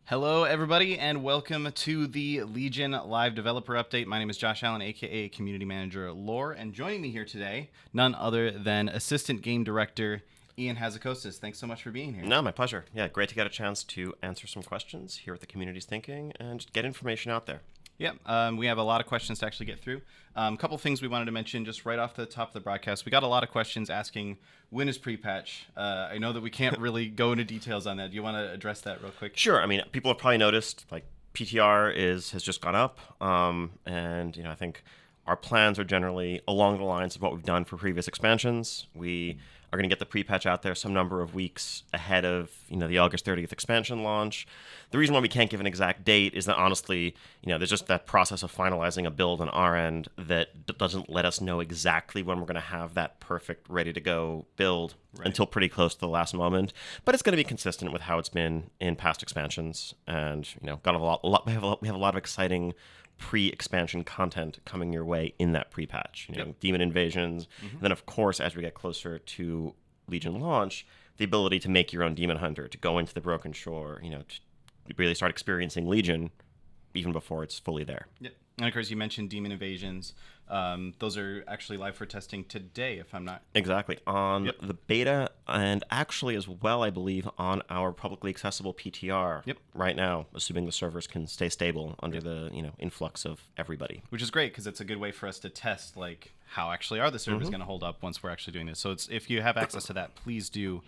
Hello, everybody, and welcome to the Legion Live Developer Update. My name is Josh Allen, aka Community Manager Lore, and joining me here today, none other than Assistant Game Director Ian Hazzikostas. Thanks so much for being here. No, my pleasure. Yeah, great to get a chance to answer some questions, hear what the community's thinking, and just get information out there. Yeah, we have a lot of questions to actually get through. A couple things we wanted to mention just right off the top of the broadcast. We got a lot of questions asking, when is pre-patch? I know that we can't really go into details on that. Do you want to address that real quick? Sure. I mean, people have probably noticed, like, PTR has just gone up, and, I think our plans are generally along the lines of what we've done for previous expansions. We are going to get the pre-patch out there some number of weeks ahead of, the August 30th expansion launch. The reason why we can't give an exact date is that, honestly, there's just that process of finalizing a build on our end that doesn't let us know exactly when we're going to have that perfect, ready-to-go build until pretty close to the last moment. But it's going to be consistent with how it's been in past expansions, and, got we have a lot of exciting pre-expansion content coming your way in that pre-patch. Demon invasions. And then, of course, as we get closer to Legion launch, the ability to make your own demon hunter, to go into the Broken Shore, to really start experiencing Legion even before it's fully there. Yep. And of course, you mentioned demon invasions. Those are actually live for testing today, if I'm not... Exactly. On the beta, and actually as well, I believe, on our publicly accessible PTR right now, assuming the servers can stay stable under the influx of everybody. Which is great, because it's a good way for us to test, like, how actually are the servers going to hold up once we're actually doing this. So if you have access to that, please do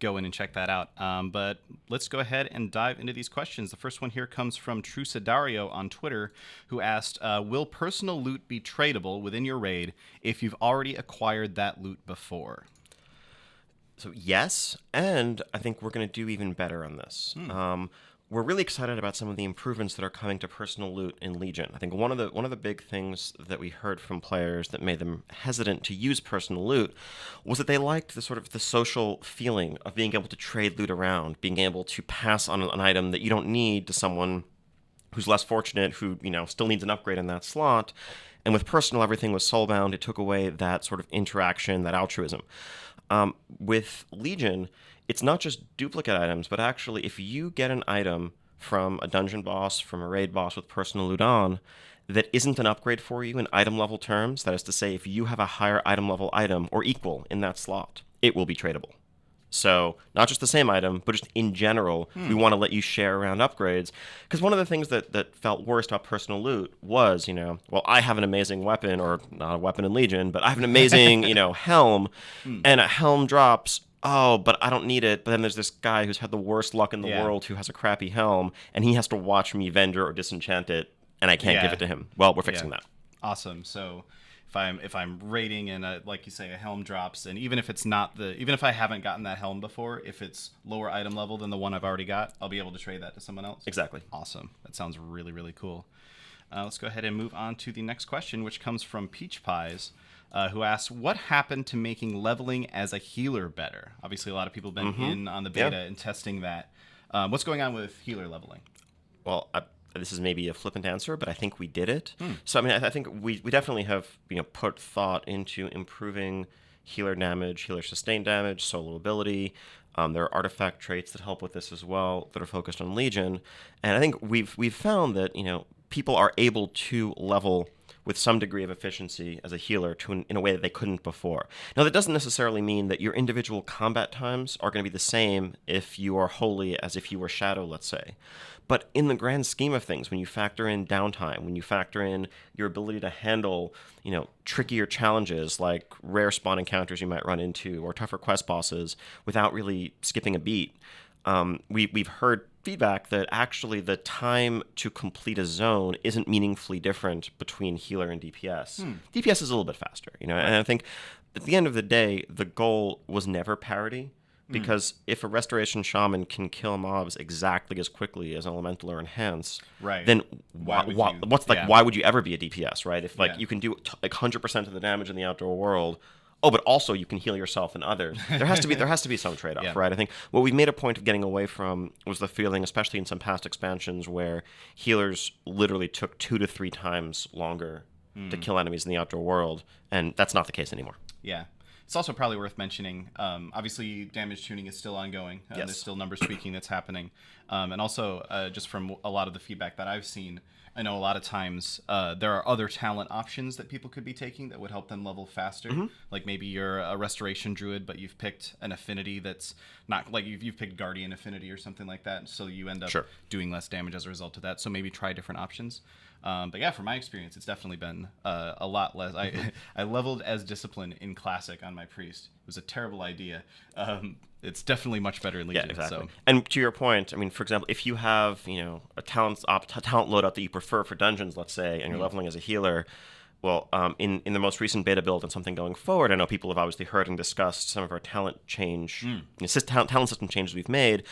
go in and check that out. But let's go ahead and dive into these questions. The first one here comes from Trucidario on Twitter, who asked, will personal loot be tradable within your raid if you've already acquired that loot before? So yes, and I think we're going to do even better on this. We're really excited about some of the improvements that are coming to personal loot in Legion. I think one of the big things that we heard from players that made them hesitant to use personal loot was that they liked the social feeling of being able to trade loot around, being able to pass on an item that you don't need to someone who's less fortunate, who still needs an upgrade in that slot. And with personal, everything was soulbound. It took away that sort of interaction, that altruism. With Legion, it's not just duplicate items, but actually if you get an item from a dungeon boss, from a raid boss with personal loot on, that isn't an upgrade for you in item level terms, that is to say, if you have a higher item level item or equal in that slot, it will be tradable. So not just the same item, but just in general, we want to let you share around upgrades. Because one of the things that felt worst about personal loot was, well, I have an amazing weapon, or not a weapon in Legion, but I have an amazing, helm, and a helm drops. Oh, but I don't need it. But then there's this guy who's had the worst luck in the world who has a crappy helm, and he has to watch me vendor or disenchant it, and I can't give it to him. Well, we're fixing that. Awesome. So if I'm raiding and like you say, a helm drops, and even if I haven't gotten that helm before, if it's lower item level than the one I've already got, I'll be able to trade that to someone else. Exactly. Awesome. That sounds really, really cool. Let's go ahead and move on to the next question, which comes from Peach Pies, who asks, what happened to making leveling as a healer better? Obviously, a lot of people have been in on the beta and testing that. What's going on with healer leveling? Well, this is maybe a flippant answer, but I think we did it. So, I mean, I think we definitely have put thought into improving healer damage, healer sustained damage, solo ability. There are artifact traits that help with this as well that are focused on Legion. And I think we've found that, people are able to level with some degree of efficiency as a healer in a way that they couldn't before. Now, that doesn't necessarily mean that your individual combat times are going to be the same if you are holy as if you were shadow, let's say. But in the grand scheme of things, when you factor in downtime, when you factor in your ability to handle, trickier challenges like rare spawn encounters you might run into or tougher quest bosses without really skipping a beat, we've heard feedback that actually the time to complete a zone isn't meaningfully different between healer and DPS. DPS is a little bit faster, and I think at the end of the day, the goal was never parity. Because if a restoration shaman can kill mobs exactly as quickly as elemental or enhance, then why would you ever be a DPS, right? If you can do 100% of the damage in the outdoor world, but also you can heal yourself and others. There has to be some trade-off, right? I think what we've made a point of getting away from was the feeling, especially in some past expansions, where healers literally took 2 to 3 times longer to kill enemies in the outdoor world, and that's not the case anymore. Yeah. It's also probably worth mentioning, obviously, damage tuning is still ongoing. Yes. There's still number tweaking that's happening. And also, just from a lot of the feedback that I've seen, I know a lot of times there are other talent options that people could be taking that would help them level faster. Like maybe you're a restoration druid, but you've picked an affinity that's not like you've picked guardian affinity or something like that. So you end up doing less damage as a result of that. So maybe try different options. But yeah, from my experience, it's definitely been a lot less. I leveled as discipline in Classic on my priest. It was a terrible idea. It's definitely much better in Legion. Yeah, exactly. So. And to your point, I mean, for example, if you have a talent loadout that you prefer for dungeons, let's say, and you're leveling as a healer, well, in the most recent beta build and something going forward, I know people have obviously heard and discussed some of our talent change, talent system changes we've made.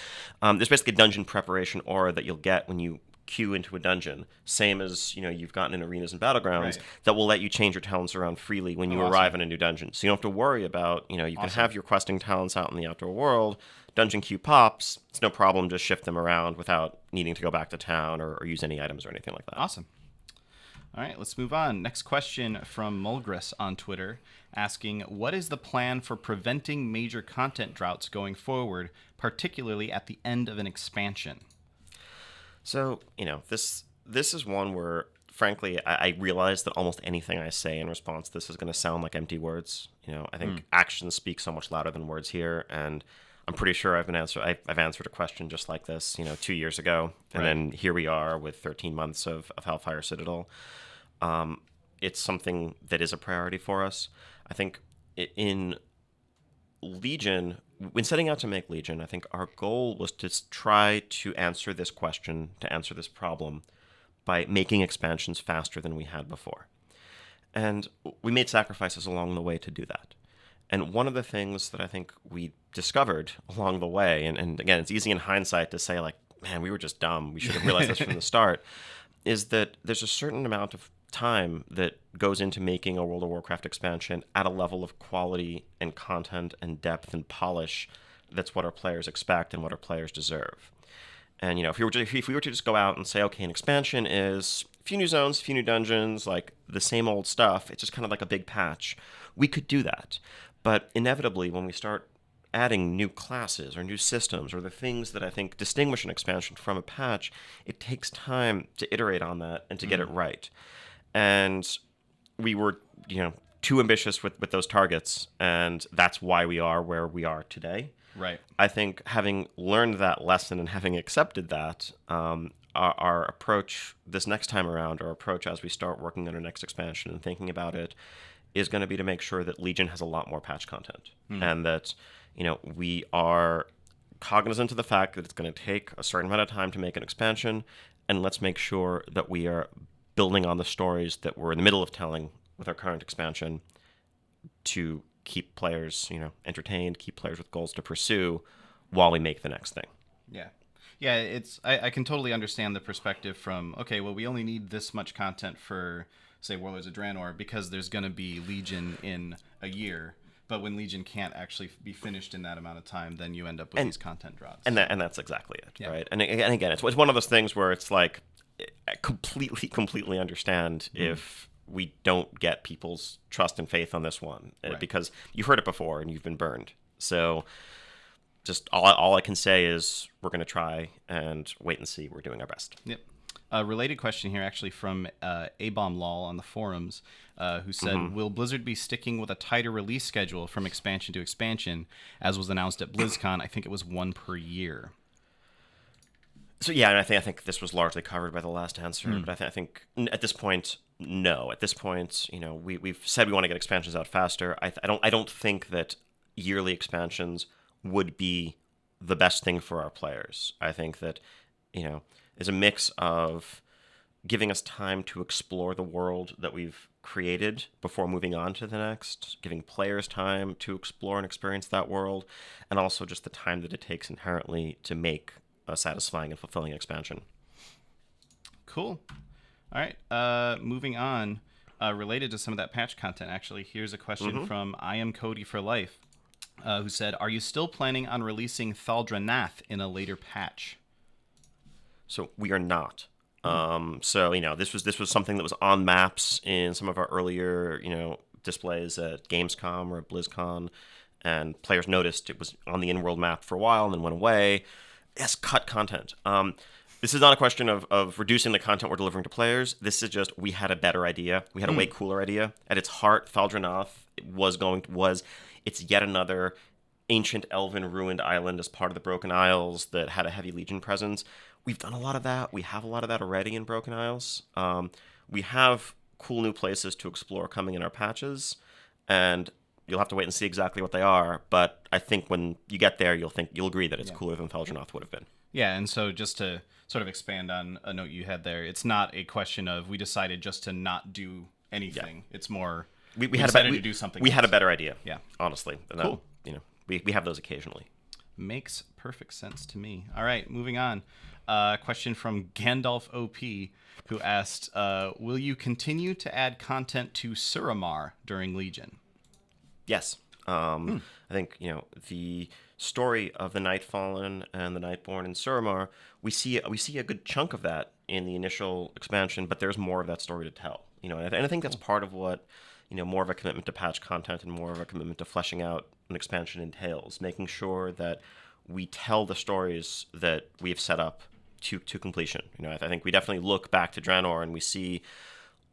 There's basically a dungeon preparation aura that you'll get when you queue into a dungeon, same as you've gotten in arenas and battlegrounds, that will let you change your talents around freely when you arrive in a new dungeon. So you don't have to worry about you can have your questing talents out in the outdoor world. Dungeon queue pops, it's no problem, just shift them around without needing to go back to town or use any items or anything like that. Awesome. All right, let's move on. Next question from Mulgris on Twitter, asking, what is the plan for preventing major content droughts going forward, particularly at the end of an expansion? So, this is one where, frankly, I realize that almost anything I say in response to this is going to sound like empty words. I think actions speak so much louder than words here, and I'm pretty sure I've answered a question just like this, 2 years ago, and then here we are with 13 months of Hellfire Citadel. It's something that is a priority for us. I think in Legion, when setting out to make Legion, I think our goal was to try to answer this question, to answer this problem, by making expansions faster than we had before. And we made sacrifices along the way to do that. And one of the things that I think we discovered along the way, and again, it's easy in hindsight to say, like, man, we were just dumb, we should have realized this from the start, is that there's a certain amount of time that goes into making a World of Warcraft expansion at a level of quality and content and depth and polish that's what our players expect and what our players deserve. And if we were to just go out and say, okay, an expansion is a few new zones, a few new dungeons, like the same old stuff, it's just kind of like a big patch, we could do that. But inevitably, when we start adding new classes or new systems or the things that I think distinguish an expansion from a patch, it takes time to iterate on that and to get it right. And we were, too ambitious with those targets, and that's why we are where we are today. Right. I think having learned that lesson and having accepted that, our approach this next time around, our approach as we start working on our next expansion and thinking about it, is going to be to make sure that Legion has a lot more patch content, and that we are cognizant of the fact that it's going to take a certain amount of time to make an expansion, and let's make sure that we are building on the stories that we're in the middle of telling with our current expansion to keep players, entertained, keep players with goals to pursue while we make the next thing. Yeah. Yeah, I can totally understand the perspective from, okay, well, we only need this much content for, say, Warlords of Draenor because there's going to be Legion in a year. But when Legion can't actually be finished in that amount of time, then you end up with these content drops. And that's exactly it, right? And again, it's one of those things where it's like, I completely understand if we don't get people's trust and faith on this one, because you've heard it before and you've been burned. So just all I can say is we're going to try and wait and see. We're doing our best. Yep. A related question here actually from ABOMLOL on the forums, who said, will Blizzard be sticking with a tighter release schedule from expansion to expansion, as was announced at BlizzCon? I think it was one per year. So yeah, and I think this was largely covered by the last answer, but I think at this point, no. At this point, we've said we want to get expansions out faster. I don't think that yearly expansions would be the best thing for our players. I think that is a mix of giving us time to explore the world that we've created before moving on to the next, giving players time to explore and experience that world, and also just the time that it takes inherently to make a satisfying and fulfilling expansion. Cool. All right. Moving on. Related to some of that patch content, actually, here's a question from I Am Cody for Life, who said, are you still planning on releasing Thaldrenath in a later patch? So we are not. So this was something that was on maps in some of our earlier displays at Gamescom or at BlizzCon, and players noticed it was on the in-world map for a while and then went away. Yes, cut content. This is not a question of reducing the content we're delivering to players. This is just we had a better idea. We had a way cooler idea. At its heart, Thaldrenath it's yet another ancient elven ruined island as part of the Broken Isles that had a heavy Legion presence. We've done a lot of that. We have a lot of that already in Broken Isles. We have cool new places to explore coming in our patches, and you'll have to wait and see exactly what they are. But I think when you get there, you'll agree that it's cooler than Thaldrenath would have been. Yeah, and so just to sort of expand on a note you had there, it's not a question of we decided just to not do anything. Yeah. It's more we decided to do something. We had a better idea. Yeah, honestly. And cool. We have those occasionally. Makes perfect sense to me. All right, moving on. Question from Gandalf OP, who asked, will you continue to add content to Suramar during Legion? Yes. I think, the story of the Nightfallen and the Nightborn in Suramar, we see a good chunk of that in the initial expansion, but there's more of that story to tell. And I think that's part of what, more of a commitment to patch content and more of a commitment to fleshing out an expansion entails, making sure that we tell the stories that we have set up to completion. I think we definitely look back to Draenor and we see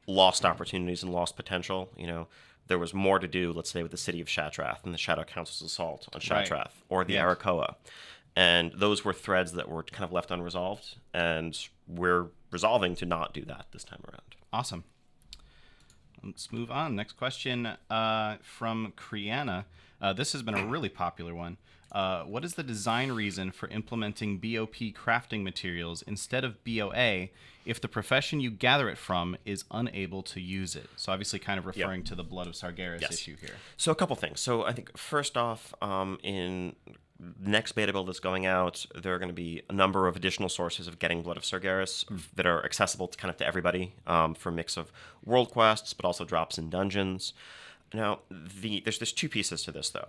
lost opportunities and lost potential. There was more to do, let's say, with the city of Shatrath and the Shadow Council's assault on Shatrath, right, or the Arakoa. And those were threads that were kind of left unresolved, and we're resolving to not do that this time around. Awesome. Let's move on. Next question from Kriana. This has been a really popular one. What is the design reason for implementing BOP crafting materials instead of BOA if the profession you gather it from is unable to use it? So obviously kind of referring to the Blood of Sargeras issue here. So a couple things. So I think first off, in the next beta build that's going out, there are going to be a number of additional sources of getting Blood of Sargeras that are accessible to kind of to everybody for a mix of world quests, but also drops in dungeons. Now, there's two pieces to this, though.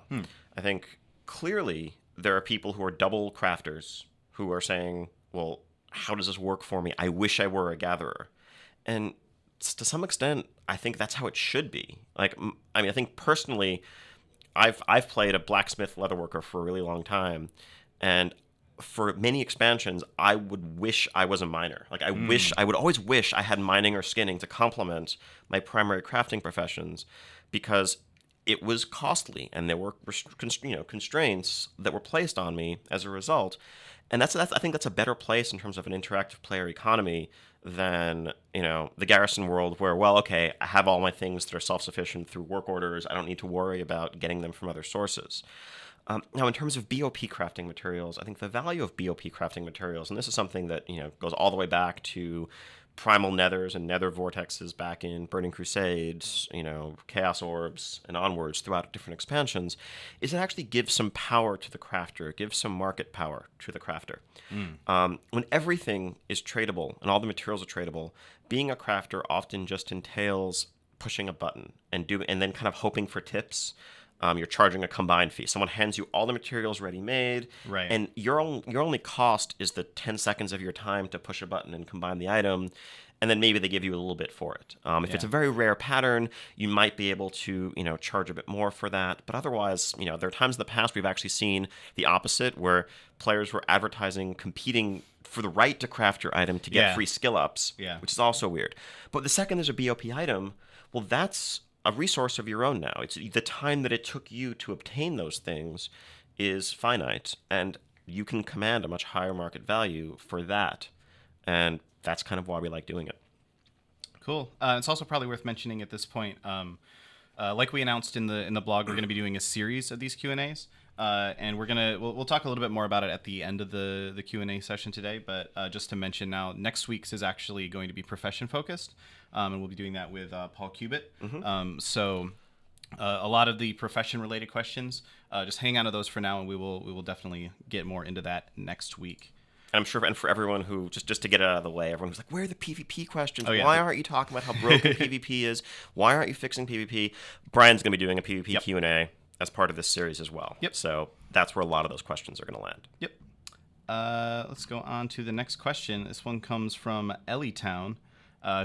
I think clearly there are people who are double crafters who are saying, well, how does this work for me? I wish I were a gatherer. And to some extent, I think that's how it should be. I think personally, I've played a blacksmith leatherworker for a really long time, and for many expansions, I would wish I was a miner. I would always wish I had mining or skinning to complement my primary crafting professions, because it was costly and there were constraints that were placed on me as a result. And I think that's a better place in terms of an interactive player economy than the Garrison world, where, well, okay, I have all my things that are self-sufficient through work orders. I don't need to worry about getting them from other sources. Now, in terms of BOP crafting materials, I think the value of BOP crafting materials, and this is something that goes all the way back to Primal Nethers and Nether Vortexes back in Burning Crusades, Chaos Orbs, and onwards throughout different expansions, is it actually gives some power to the crafter. It gives some market power to the crafter. When everything is tradable and all the materials are tradable, being a crafter often just entails pushing a button and then kind of hoping for tips. You're charging a combined fee. Someone hands you all the materials ready-made, right, and your only cost is the 10 seconds of your time to push a button and combine the item, and then maybe they give you a little bit for it. If it's a very rare pattern, you might be able to charge a bit more for that. But otherwise, there are times in the past we've actually seen the opposite, where players were advertising, competing for the right to craft your item to get free skill ups, which is also weird. But the second there's a BOP item, well, that's a resource of your own now. It's the time that it took you to obtain those things is finite, and you can command a much higher market value for that, and that's kind of why we like doing it. Cool. It's also probably worth mentioning at this point, like we announced in the blog, we're going to be doing a series of these Q&As, and we'll talk a little bit more about it at the end of the Q&A session today. But just to mention now, next week's is actually going to be profession focused, and we'll be doing that with Paul Cubitt. So a lot of the profession related questions, just hang on to those for now, and we will definitely get more into that next week. I'm sure, and for everyone who, just to get it out of the way, everyone's like, where are the PvP questions? Why aren't you talking about how broken PvP is? Why aren't you fixing PvP? Brian's going to be doing a PvP Q&A as part of this series as well. So that's where a lot of those questions are going to land. Let's go on to the next question. This one comes from Ellitown,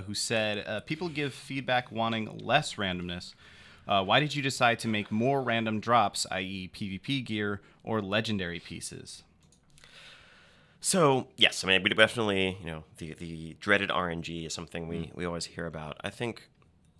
who said, people give feedback wanting less randomness. Why did you decide to make more random drops, i.e. PvP gear or legendary pieces? So, yes, I mean, we definitely, the dreaded RNG is something we always hear about. I think,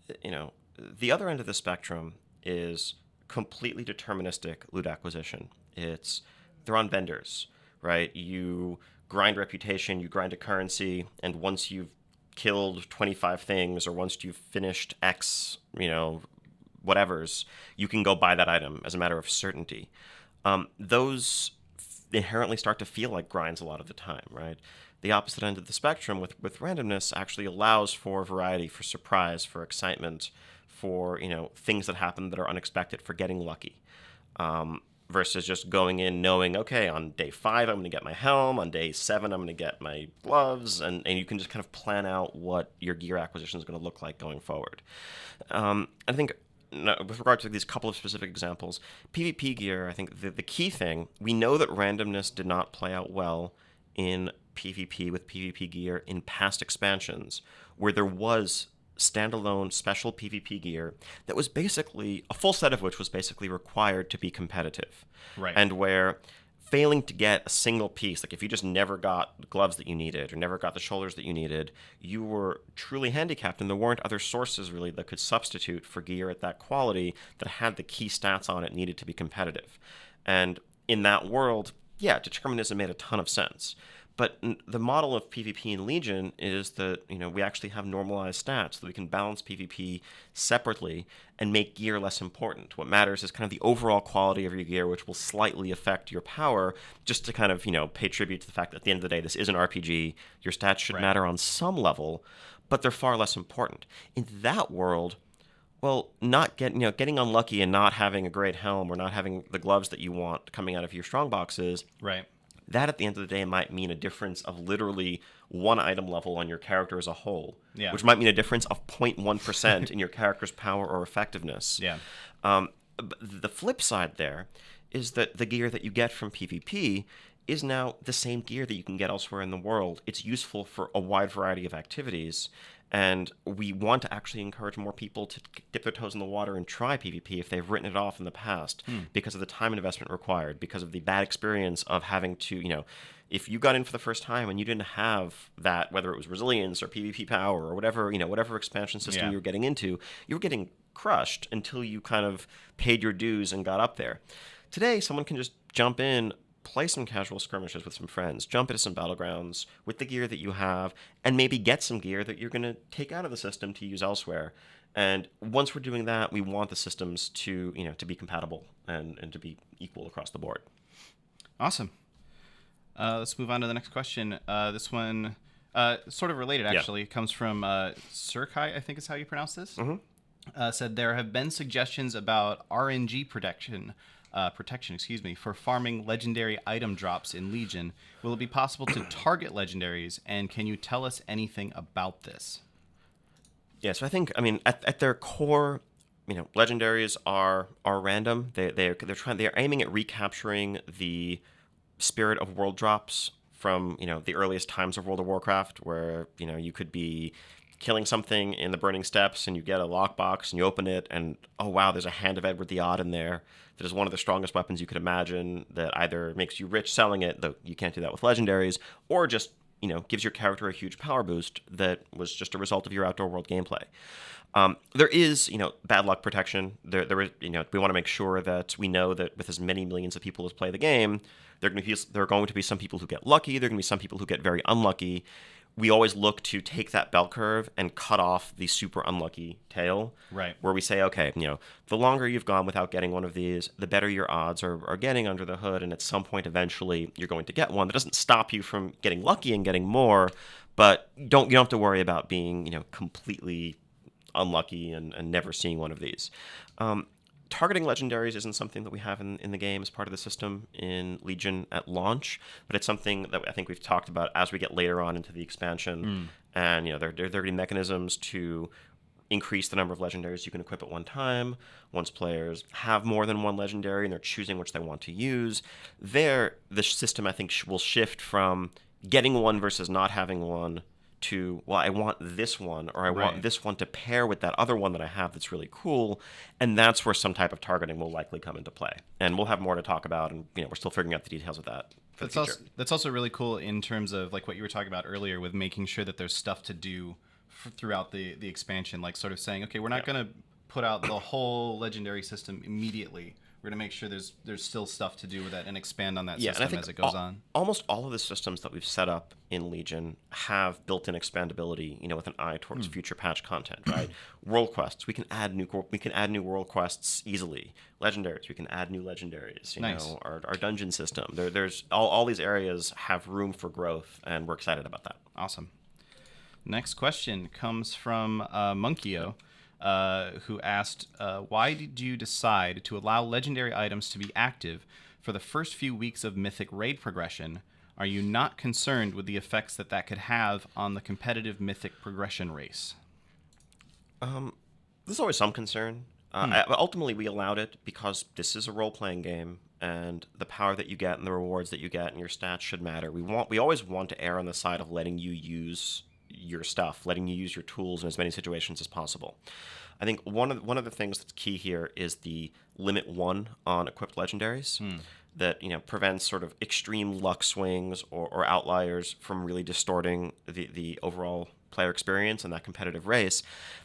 the other end of the spectrum is completely deterministic loot acquisition. They're on vendors, right? You grind reputation, you grind a currency, and once you've killed 25 things, or once you've finished X, whatevers, you can go buy that item as a matter of certainty. Those inherently start to feel like grinds a lot of the time, right? The opposite end of the spectrum with randomness actually allows for variety, for surprise, for excitement, for things that happen that are unexpected, for getting lucky, versus just going in knowing, okay, on day 5 I'm going to get my helm, on day 7 I'm going to get my gloves, and you can just kind of plan out what your gear acquisition is going to look like going forward. I think with regard to these couple of specific examples, PvP gear, I think the key thing, we know that randomness did not play out well in PvP with PvP gear in past expansions, where there was standalone special PvP gear that was basically, a full set of which was basically required to be competitive. Right. And where failing to get a single piece, like if you just never got the gloves that you needed or never got the shoulders that you needed, you were truly handicapped, and there weren't other sources really that could substitute for gear at that quality that had the key stats on it needed to be competitive. And in that world, yeah, determinism made a ton of sense. But the model of PvP in Legion is that, we actually have normalized stats so that we can balance PvP separately and make gear less important. What matters is kind of the overall quality of your gear, which will slightly affect your power, just to kind of, pay tribute to the fact that at the end of the day, this is an RPG. Your stats should matter on some level, but they're far less important. In that world, well, getting unlucky and not having a great helm or not having the gloves that you want coming out of your strong boxes, right, that at the end of the day might mean a difference of literally one item level on your character as a whole, which might mean a difference of 0.1% in your character's power or effectiveness. Yeah. But the flip side there is that the gear that you get from PvP is now the same gear that you can get elsewhere in the world. It's useful for a wide variety of activities. And we want to actually encourage more people to dip their toes in the water and try PvP if they've written it off in the past because of the time and investment required, because of the bad experience of having to, if you got in for the first time and you didn't have that, whether it was resilience or PvP power or whatever, whatever expansion system you were getting into, you were getting crushed until you kind of paid your dues and got up there. Today, someone can just jump in, play some casual skirmishes with some friends, jump into some battlegrounds with the gear that you have, and maybe get some gear that you're going to take out of the system to use elsewhere. And once we're doing that, we want the systems to, to be compatible and to be equal across the board. Awesome. Let's move on to the next question. This one, sort of related, actually, comes from Surkai, I think is how you pronounce this. Mm-hmm. Said there have been suggestions about RNG protection, for farming legendary item drops in Legion. Will it be possible to target legendaries, and can you tell us anything about this? Yeah, so I think, at their core, legendaries are random. They're aiming at recapturing the spirit of world drops from, the earliest times of World of Warcraft, where, you could be killing something in the Burning Steppes and you get a lockbox and you open it and, oh wow, there's a Hand of Edward the Odd in there that is one of the strongest weapons you could imagine, that either makes you rich selling it, though you can't do that with legendaries, or just, gives your character a huge power boost that was just a result of your outdoor world gameplay. There is, bad luck protection. There is, we want to make sure that we know that with as many millions of people as play the game, there are going to be some people who get lucky, there are going to be some people who get very unlucky. We always look to take that bell curve and cut off the super unlucky tail. Right. Where we say, okay, the longer you've gone without getting one of these, the better your odds are getting under the hood, and at some point eventually you're going to get one. That doesn't stop you from getting lucky and getting more, but you don't have to worry about being, completely unlucky and never seeing one of these. Targeting legendaries isn't something that we have in the game as part of the system in Legion at launch, but it's something that I think we've talked about as we get later on into the expansion. And there are going to be mechanisms to increase the number of legendaries you can equip at one time. Once players have more than one legendary and they're choosing which they want to use, the system I think will shift from getting one versus not having one to, well, I want this one, or I want this one to pair with that other one that I have that's really cool, and that's where some type of targeting will likely come into play. And we'll have more to talk about, and we're still figuring out the details of that for the future. That's also really cool in terms of like what you were talking about earlier with making sure that there's stuff to do throughout the expansion, like sort of saying, okay, we're not going to put out the whole legendary system immediately. We're going to make sure there's still stuff to do with that and expand on that system as it goes on. Almost all of the systems that we've set up in Legion have built-in expandability, with an eye towards future patch content, right? World quests, we can add new world quests easily. Legendaries, we can add new legendaries. Nice. Our dungeon system. There's all these areas have room for growth, and we're excited about that. Awesome. Next question comes from Monkeyo. Who asked, why did you decide to allow legendary items to be active for the first few weeks of Mythic raid progression? Are you not concerned with the effects that could have on the competitive Mythic progression race? There's always some concern. Ultimately, we allowed it because this is a role-playing game, and the power that you get and the rewards that you get and your stats should matter. We always want to err on the side of letting you use your stuff, letting you use your tools in as many situations as possible. I think one of the things that's key here is the limit 1 on equipped legendaries that prevents sort of extreme luck swings or outliers from really distorting the overall player experience and that competitive race.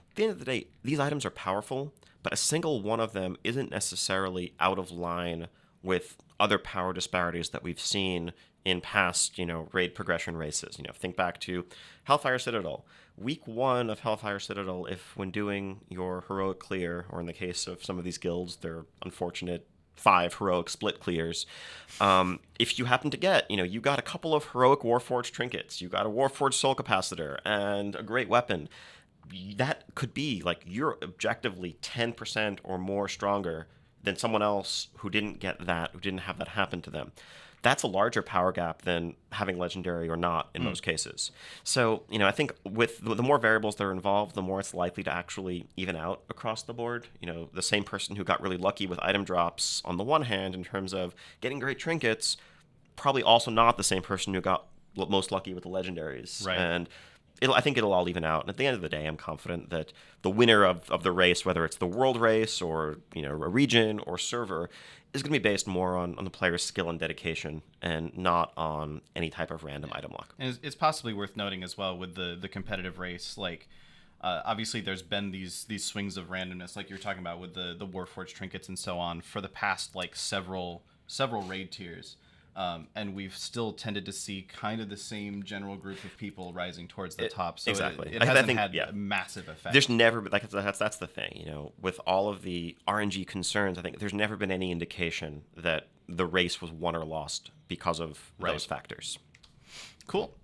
At the end of the day, these items are powerful, but a single one of them isn't necessarily out of line with other power disparities that we've seen in past, raid progression races. Think back to Hellfire Citadel. Week 1 of Hellfire Citadel, if when doing your heroic clear, or in the case of some of these guilds, their unfortunate 5 heroic split clears, if you happen to get, you got a couple of heroic Warforged trinkets, you got a Warforged soul capacitor, and a great weapon, that could be like you're objectively 10% or more stronger than someone else who didn't get that, who didn't have that happen to them. That's a larger power gap than having legendary or not in most cases. So, I think with the more variables that are involved, the more it's likely to actually even out across the board. The same person who got really lucky with item drops on the one hand in terms of getting great trinkets, probably also not the same person who got most lucky with the legendaries. Right. And I think it'll all even out. And at the end of the day, I'm confident that the winner of the race, whether it's the world race or a region or server, is going to be based more on the player's skill and dedication and not on any type of random item luck. And it's possibly worth noting as well with the competitive race, like obviously there's been these swings of randomness, like you're talking about with the Warforged trinkets and so on, for the past like several raid tiers. And we've still tended to see kind of the same general group of people rising towards the top. So exactly. it hasn't had a massive effect. There's never, that's the thing, with all of the RNG concerns, I think there's never been any indication that the race was won or lost because of those factors. Cool.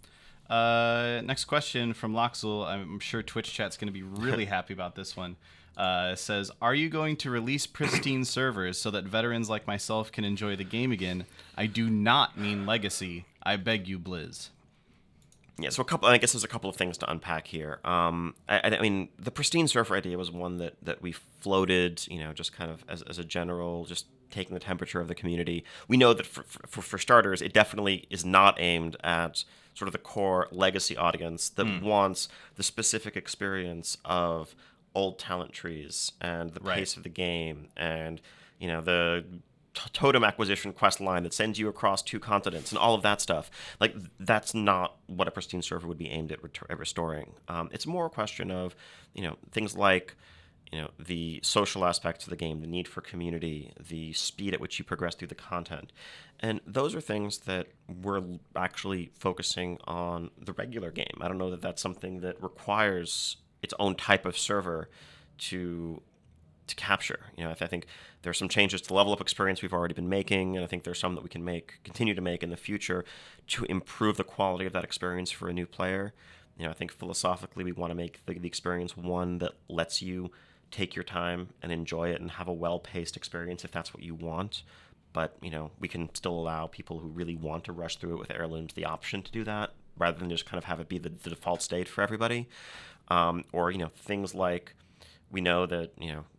Next question from Loxel. I'm sure Twitch chat's going to be really happy about this one. Says, are you going to release pristine servers so that veterans like myself can enjoy the game again? I do not mean legacy. I beg you, Blizz. Yeah, so I guess there's a couple of things to unpack here. I mean, the pristine server idea was one that we floated, just kind of as a general, just taking the temperature of the community. We know that for starters, it definitely is not aimed at sort of the core legacy audience that wants the specific experience of old talent trees and the pace of the game and the totem acquisition quest line that sends you across 2 continents and all of that stuff. Like, that's not what a pristine server would be aimed at restoring. It's more a question of things like the social aspects of the game, the need for community, the speed at which you progress through the content. And those are things that we're actually focusing on the regular game. I don't know that that's something that requires its own type of server to capture. I think there are some changes to the level up experience we've already been making, and I think there's some that we can continue to make in the future to improve the quality of that experience for a new player. I think philosophically we want to make the experience one that lets you take your time and enjoy it and have a well-paced experience if that's what you want. But, we can still allow people who really want to rush through it with heirlooms the option to do that, rather than just kind of have it be the default state for everybody. Or things like, we know that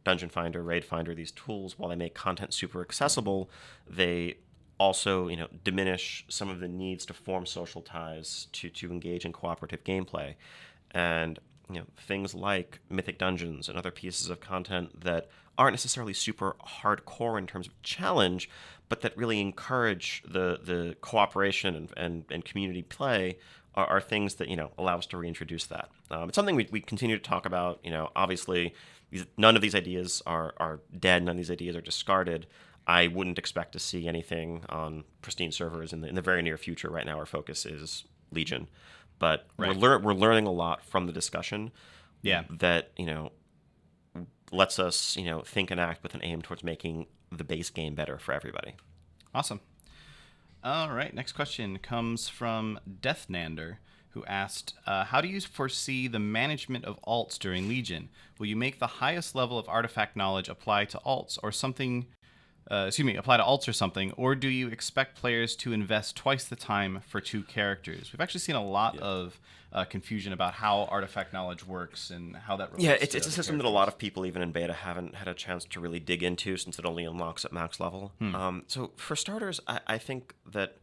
Dungeon Finder, Raid Finder, these tools, while they make content super accessible, they also, diminish some of the needs to form social ties to engage in cooperative gameplay. And, things like Mythic dungeons and other pieces of content that aren't necessarily super hardcore in terms of challenge, but that really encourage the cooperation and community play are things that, allow us to reintroduce that. It's something we continue to talk about. Obviously, none of these ideas are dead. None of these ideas are discarded. I wouldn't expect to see anything on Pristine servers in the very near future. Right now, our focus is Legion. But Right. we're learning a lot from the discussion. Yeah. That lets us think and act with an aim towards making the base game better for everybody. Awesome. All right. Next question comes from Deathnander, who asked, "How do you foresee the management of alts during Legion? Will you make the highest level of artifact knowledge apply to alts or something?" Apply to alts or something, or do you expect players to invest twice the time for 2 characters? We've actually seen a lot of confusion about how artifact knowledge works and how that relates. Yeah, to it's a other system that a characters. lot of people, even in beta, haven't had a chance to really dig into since it only unlocks at max level. So for starters, I think that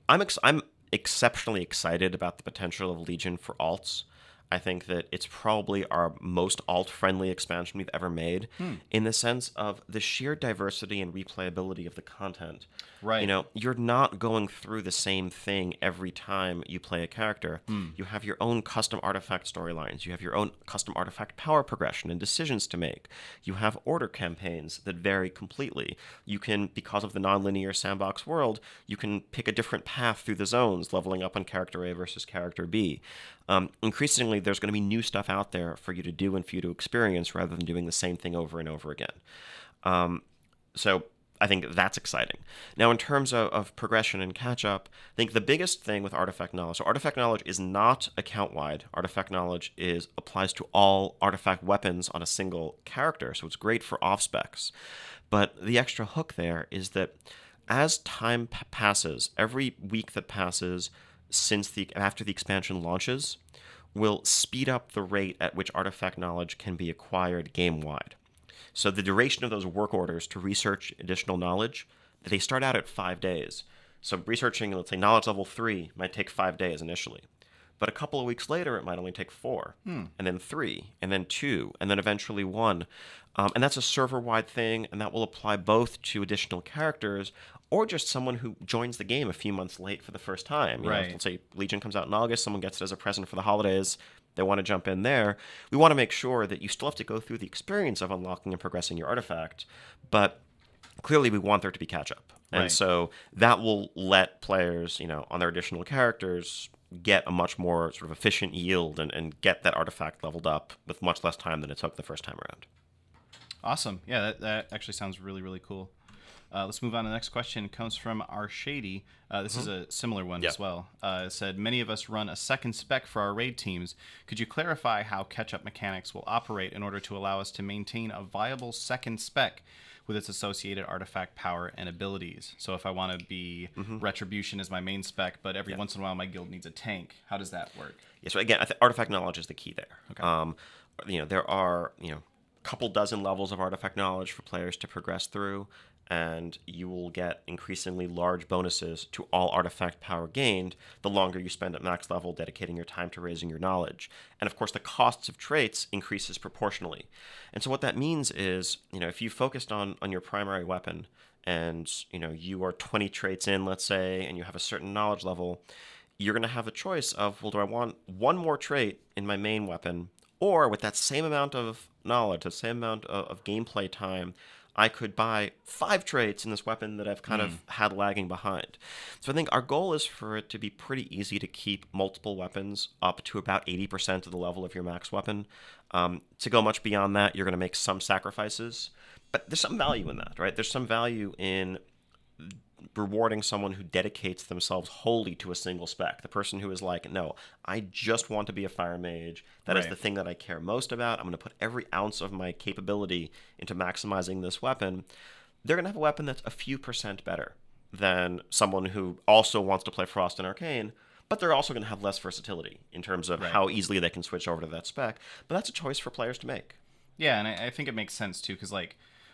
I'm exceptionally excited about the potential of Legion for alts. I think that it's probably our most alt-friendly expansion we've ever made in the sense of the sheer diversity and replayability of the content. Right. You're not going through the same thing every time you play a character. You have your own custom artifact storylines. You have your own custom artifact power progression and decisions to make. You have order campaigns that vary completely. You can, because of the non-linear sandbox world, you can pick a different path through the zones, leveling up on character A versus character B. Increasingly, there's going to be new stuff out there for you to do and for you to experience rather than doing the same thing over and over again. So I think that's exciting. Now, in terms of progression and catch-up, I think the biggest thing with artifact knowledge, so artifact knowledge is not account-wide. Artifact knowledge applies to all artifact weapons on a single character, so it's great for off-specs. But the extra hook there is that as time passes, every week that passes after the expansion launches, will speed up the rate at which artifact knowledge can be acquired game-wide. So the duration of those work orders to research additional knowledge, they start out at 5 days. So researching, let's say, knowledge level 3 might take 5 days initially. But a couple of weeks later, it might only take 4, and then 3, and then 2, and then eventually 1. And that's a server-wide thing, and that will apply both to additional characters or just someone who joins the game a few months late for the first time. Right. Let's say Legion comes out in August, someone gets it as a present for the holidays, they want to jump in there. We want to make sure that you still have to go through the experience of unlocking and progressing your artifact, but clearly we want there to be catch-up. And Right. so that will let players, on their additional characters, get a much more sort of efficient yield and get that artifact leveled up with much less time than it took the first time around. Awesome. Yeah, that actually sounds really, really cool. Let's move on to the next question. It comes from our Shady. This is a similar one as well. It said, "Many of us run a second spec for our raid teams. Could you clarify how catch-up mechanics will operate in order to allow us to maintain a viable second spec with its associated artifact power and abilities? So if I want to be Retribution as my main spec, but every once in a while my guild needs a tank, how does that work?" Yeah, so again, I think artifact knowledge is the key there. Okay. There are, a couple dozen levels of artifact knowledge for players to progress through, and you will get increasingly large bonuses to all artifact power gained the longer you spend at max level dedicating your time to raising your knowledge. And of course, the costs of traits increases proportionally. And so what that means is, if you focused on your primary weapon and, you are 20 traits in, let's say, and you have a certain knowledge level, you're going to have a choice of, well, do I want one more trait in my main weapon, or with that same amount of knowledge, the same amount of gameplay time, I could buy 5 traits in this weapon that I've kind of had lagging behind. So I think our goal is for it to be pretty easy to keep multiple weapons up to about 80% of the level of your max weapon. To go much beyond that, you're going to make some sacrifices, but there's some value in that, right? There's some value in rewarding someone who dedicates themselves wholly to a single spec. The person who is like, no, I just want to be a fire mage. That is the thing that I care most about. I'm going to put every ounce of my capability into maximizing this weapon. They're going to have a weapon that's a few percent better than someone who also wants to play Frost and Arcane, but they're also going to have less versatility in terms of how easily they can switch over to that spec. But that's a choice for players to make. Yeah, and I think it makes sense too, because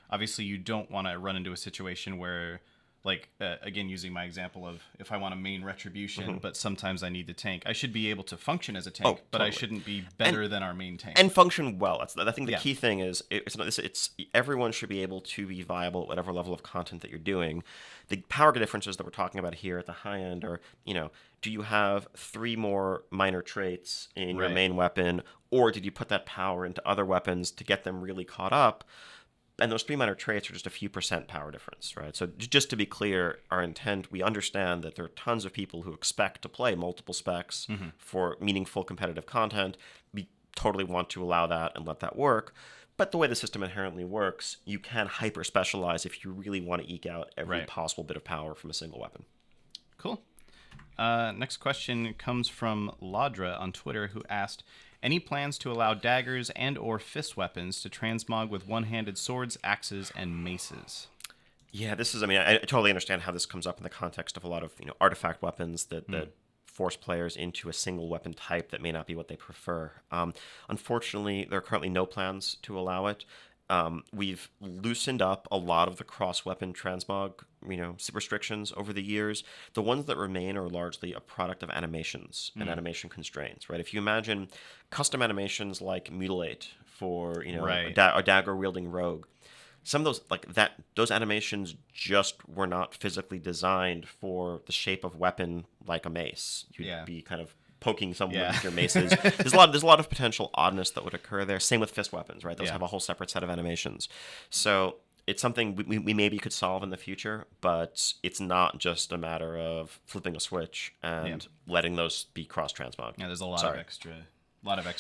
obviously you don't want to run into a situation where like again using my example of if I want a main retribution, but sometimes I need the tank, I should be able to function as a tank, but I shouldn't be better than our main tank and function well. I think the key thing is it's everyone should be able to be viable at whatever level of content that you're doing. The power differences that we're talking about here at the high end are, do you have 3 more minor traits in your main weapon, or did you put that power into other weapons to get them really caught up? And those 3 minor traits are just a few % power difference, right? So just to be clear, our intent, we understand that there are tons of people who expect to play multiple specs for meaningful competitive content. We totally want to allow that and let that work. But the way the system inherently works, you can hyper-specialize if you really want to eke out every possible bit of power from a single weapon. Cool. Next question comes from Ladra on Twitter, who asked, any plans to allow daggers and or fist weapons to transmog with one-handed swords, axes, and maces? Yeah, this is, I totally understand how this comes up in the context of a lot of, artifact weapons that force players into a single weapon type that may not be what they prefer. Unfortunately, there are currently no plans to allow it. We've loosened up a lot of the cross-weapon transmog, restrictions over the years. The ones that remain are largely a product of animations and animation constraints, right? If you imagine custom animations like Mutilate for, a dagger-wielding rogue, some of those those animations just were not physically designed for the shape of weapon like a mace. You'd be kind of poking someone with your maces. There's a lot of potential oddness that would occur there. Same with fist weapons, right? Those have a whole separate set of animations. So it's something we maybe could solve in the future, but it's not just a matter of flipping a switch and letting those be cross transmog. Yeah, there's a lot of extra.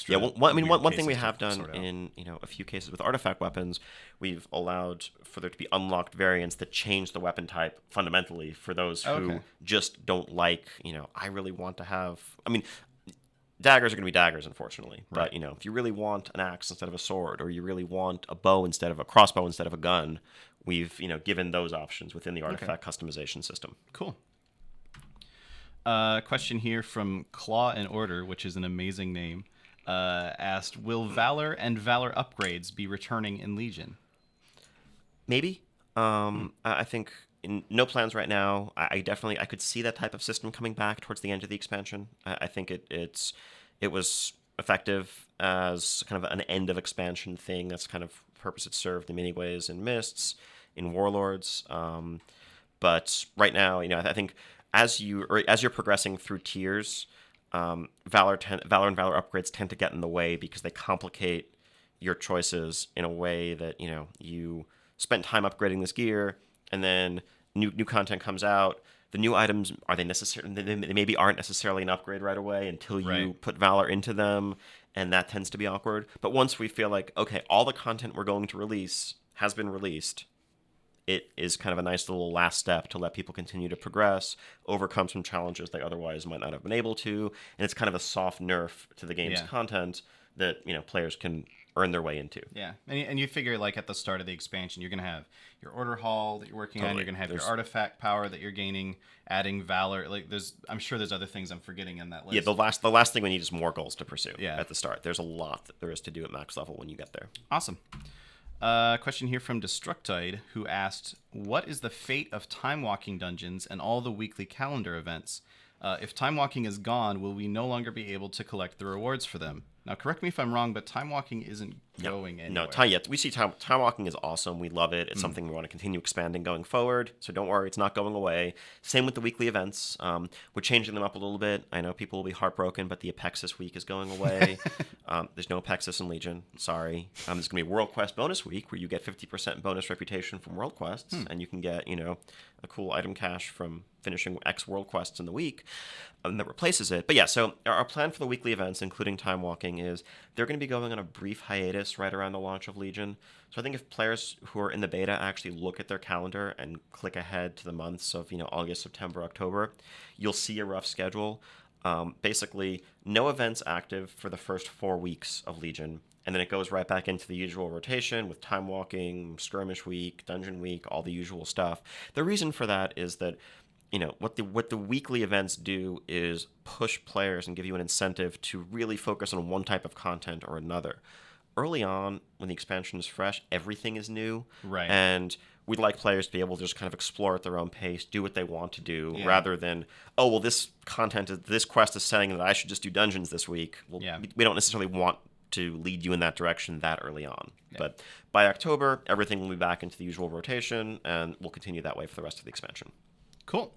Yeah, one thing we have done in a few cases with artifact weapons, we've allowed for there to be unlocked variants that change the weapon type fundamentally for those who just don't like. I really want to have. Daggers are going to be daggers, unfortunately. But if you really want an axe instead of a sword, or you really want a bow instead of a crossbow instead of a gun, we've given those options within the artifact customization system. Cool. Question here from Claw and Order, which is an amazing name. Asked, will Valor and Valor upgrades be returning in Legion? Maybe. I think no plans right now. I could see that type of system coming back towards the end of the expansion. I think it was effective as kind of an end of expansion thing. That's kind of purpose it served in many ways in Mists, in Warlords. But right now, I think as you're progressing through tiers, Valor and Valor upgrades tend to get in the way because they complicate your choices in a way that you spent time upgrading this gear, and then new content comes out. The new items, are they necessary? They maybe aren't necessarily an upgrade right away until you put Valor into them, and that tends to be awkward. But once we feel like, okay, all the content we're going to release has been released, it is kind of a nice little last step to let people continue to progress, overcome some challenges they otherwise might not have been able to, and it's kind of a soft nerf to the game's content that players can earn their way into. Yeah, and you figure like at the start of the expansion, you're going to have your order hall that you're working on, you're going to have your artifact power that you're gaining, adding Valor. Like I'm sure there's other things I'm forgetting in that list. Yeah, the last thing we need is more goals to pursue at the start. There's a lot that there is to do at max level when you get there. Awesome. Question here from Destructide, who asked, what is the fate of time walking dungeons and all the weekly calendar events? If time walking is gone, will we no longer be able to collect the rewards for them? Now, correct me if I'm wrong, but time walking isn't going anywhere. No, we see time walking is awesome. We love it. It's something we want to continue expanding going forward. So don't worry, it's not going away. Same with the weekly events. We're changing them up a little bit. I know people will be heartbroken, but the Apexis week is going away. There's no Apexis in Legion. Sorry. There's going to be World Quest bonus week where you get 50% bonus reputation from World Quests, and you can get a cool item cache from finishing X World Quests in the week, and that replaces it. But yeah, so our plan for the weekly events, including time walking, is they're going to be going on a brief hiatus right around the launch of Legion. So I think if players who are in the beta actually look at their calendar and click ahead to the months of August, September, October, you'll see a rough schedule. Basically, no events active for the first 4 weeks of Legion, and then it goes right back into the usual rotation with time walking, skirmish week, dungeon week, all the usual stuff. The reason for that is that what the weekly events do is push players and give you an incentive to really focus on one type of content or another. early on, when the expansion is fresh, everything is new. Right. And we'd like players to be able to just kind of explore at their own pace, do what they want to do, Yeah. rather than, oh, well, this quest is saying that I should just do dungeons this week. Well, Yeah. we don't necessarily want to lead you in that direction that early on. Yeah. But by October, everything will be back into the usual rotation, and we'll continue that way for the rest of the expansion. Cool.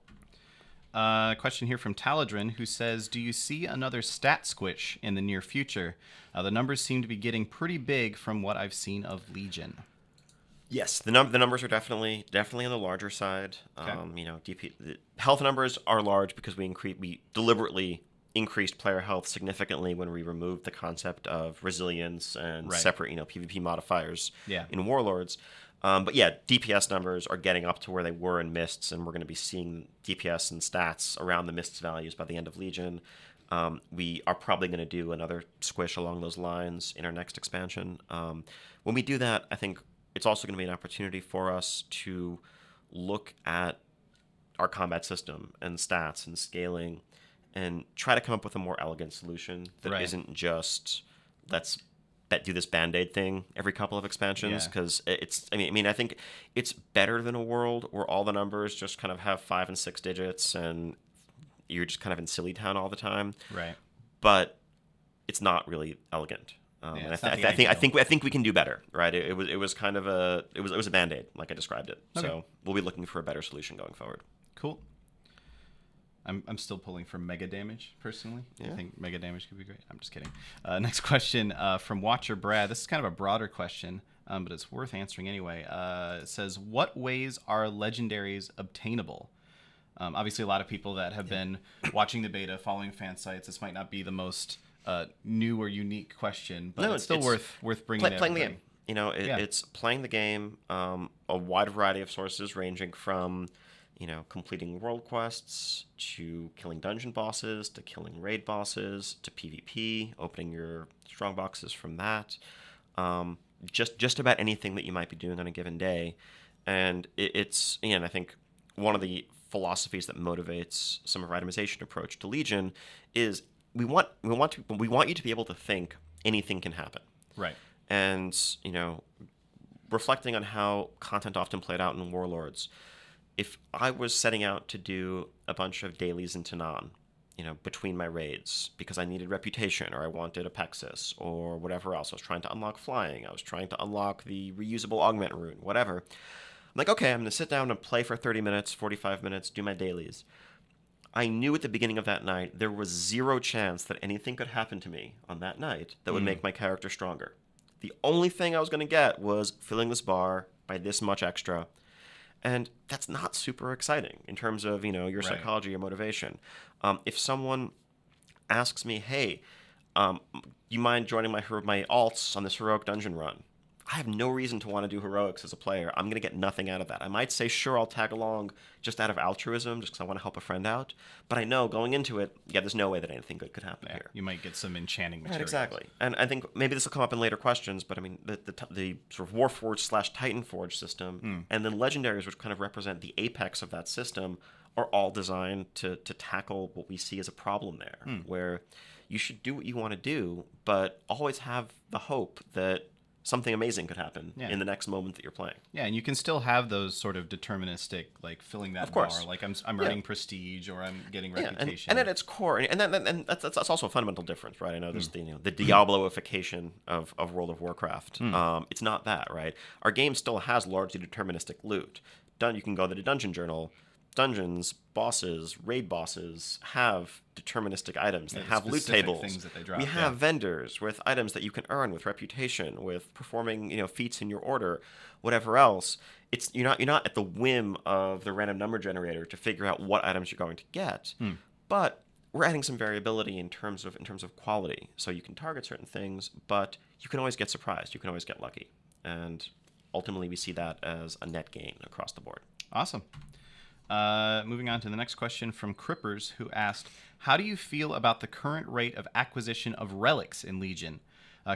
Question here from Thaldrenath, who says, do you see another stat squish in the near future? The numbers seem to be getting pretty big from what I've seen of Legion. Yes, the numbers are definitely on the larger side. Okay. The health numbers are large because we deliberately increased player health significantly when we removed the concept of resilience and Right. separate PvP modifiers Yeah. in Warlords. But yeah, DPS numbers are getting up to where they were in Mists, and we're going to be seeing DPS and stats around the Mists values by the end of Legion. We are probably going to do another squish along those lines in our next expansion. When we do that, I think it's also going to be an opportunity for us to look at our combat system and stats and scaling and try to come up with a more elegant solution that Right. isn't just let's do this Band-Aid thing every couple of expansions, Yeah. because I think it's better than a world where all the numbers just kind of have 5 and 6 digits and you're just kind of in silly town all the time. Right. But it's not really elegant. Yeah, And it's not the I think ideal. we can do better, right? It was kind of a Band-Aid, like I described it. Okay. So we'll be looking for a better solution going forward. Cool. I'm still pulling for mega damage, personally. Yeah. I think mega damage could be great. I'm just kidding. Next question from Watcher Brad. This is kind of a broader question, but it's worth answering anyway. It says, what ways are legendaries obtainable? Obviously, a lot of people that have been watching the beta, following fan sites, this might not be the most new or unique question, but it's still worth bringing playing the everybody. game. It's playing the game. A wide variety of sources, ranging from completing world quests to killing dungeon bosses to killing raid bosses to PvP, opening your strong boxes from that. Just about anything that you might be doing on a given day, and it's I think one of the philosophies that motivates some of our itemization approach to Legion is we want you to be able to think anything can happen. Right. And reflecting on how content often played out in Warlords, if I was setting out to do a bunch of dailies in Tanan, between my raids because I needed reputation or I wanted a Pexis or whatever else, I was trying to unlock flying, I was trying to unlock the reusable augment rune, whatever. I'm like, okay, I'm going to sit down and play for 30 minutes, 45 minutes, do my dailies. I knew at the beginning of that night there was zero chance that anything could happen to me on that night that would make my character stronger. The only thing I was going to get was filling this bar by this much extra. And that's not super exciting in terms of, your Right. psychology or motivation. If someone asks me, hey, you mind joining my alts on this heroic dungeon run? I have no reason to want to do heroics as a player. I'm going to get nothing out of that. I might say, sure, I'll tag along just out of altruism, just because I want to help a friend out. But I know going into it, there's no way that anything good could happen here. You might get some enchanting Right, material. exactly. And I think maybe this will come up in later questions, but the sort of Warforged / Titanforge system and then Legendaries, which kind of represent the apex of that system, are all designed to tackle what we see as a problem there, where you should do what you want to do, but always have the hope that something amazing could happen in the next moment that you're playing. Yeah, and you can still have those sort of deterministic, like filling that Of course. bar, like I'm earning prestige or I'm getting reputation. And at its core, and that's also a fundamental difference, right? I know there's the Diabloification of World of Warcraft. It's not that, right? Our game still has largely deterministic loot. You can go to the Dungeon Journal. Dungeons, bosses, raid bosses have deterministic items. They have loot specific tables. things that they drop, We have vendors with items that you can earn with reputation, with performing feats in your order, whatever else. You're not at the whim of the random number generator to figure out what items you're going to get. But we're adding some variability in terms of quality. So you can target certain things, but you can always get surprised. You can always get lucky. And ultimately we see that as a net gain across the board. Awesome. Moving on to the next question from Crippers, who asked, how do you feel about the current rate of acquisition of relics in Legion?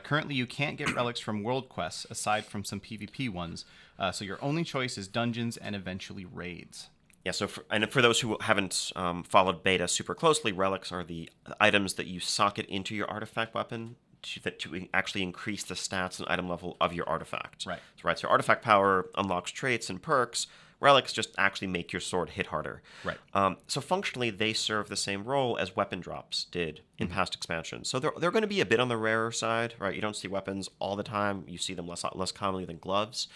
Currently, you can't get relics from world quests, aside from some PvP ones, so your only choice is dungeons and eventually raids. Yeah, so for those who haven't followed beta super closely, relics are the items that you socket into your artifact weapon to actually increase the stats and item level of your artifact. Right. So your artifact power unlocks traits and perks. Relics just actually make your sword hit harder. Right. So functionally, they serve the same role as weapon drops did in past expansions. So they're going to be a bit on the rarer side, right? You don't see weapons all the time. You see them less commonly than gloves.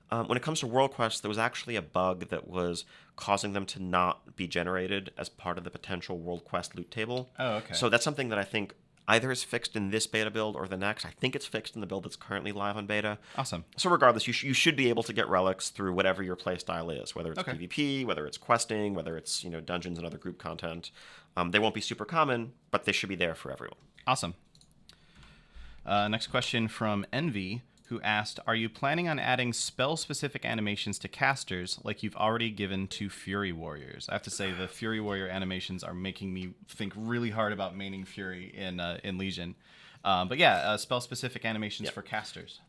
When it comes to World Quests, there was actually a bug that was causing them to not be generated as part of the potential World Quest loot table. Oh, okay. So that's something that I think either is fixed in this beta build or the next. I think it's fixed in the build that's currently live on beta. Awesome. So regardless, you should be able to get relics through whatever your playstyle is, whether it's PvP, whether it's questing, whether it's dungeons and other group content. They won't be super common, but they should be there for everyone. Awesome. Next question from Envy, who asked, are you planning on adding spell-specific animations to casters like you've already given to Fury Warriors? I have to say, the Fury Warrior animations are making me think really hard about maining Fury in Legion. But yeah, spell-specific animations for casters.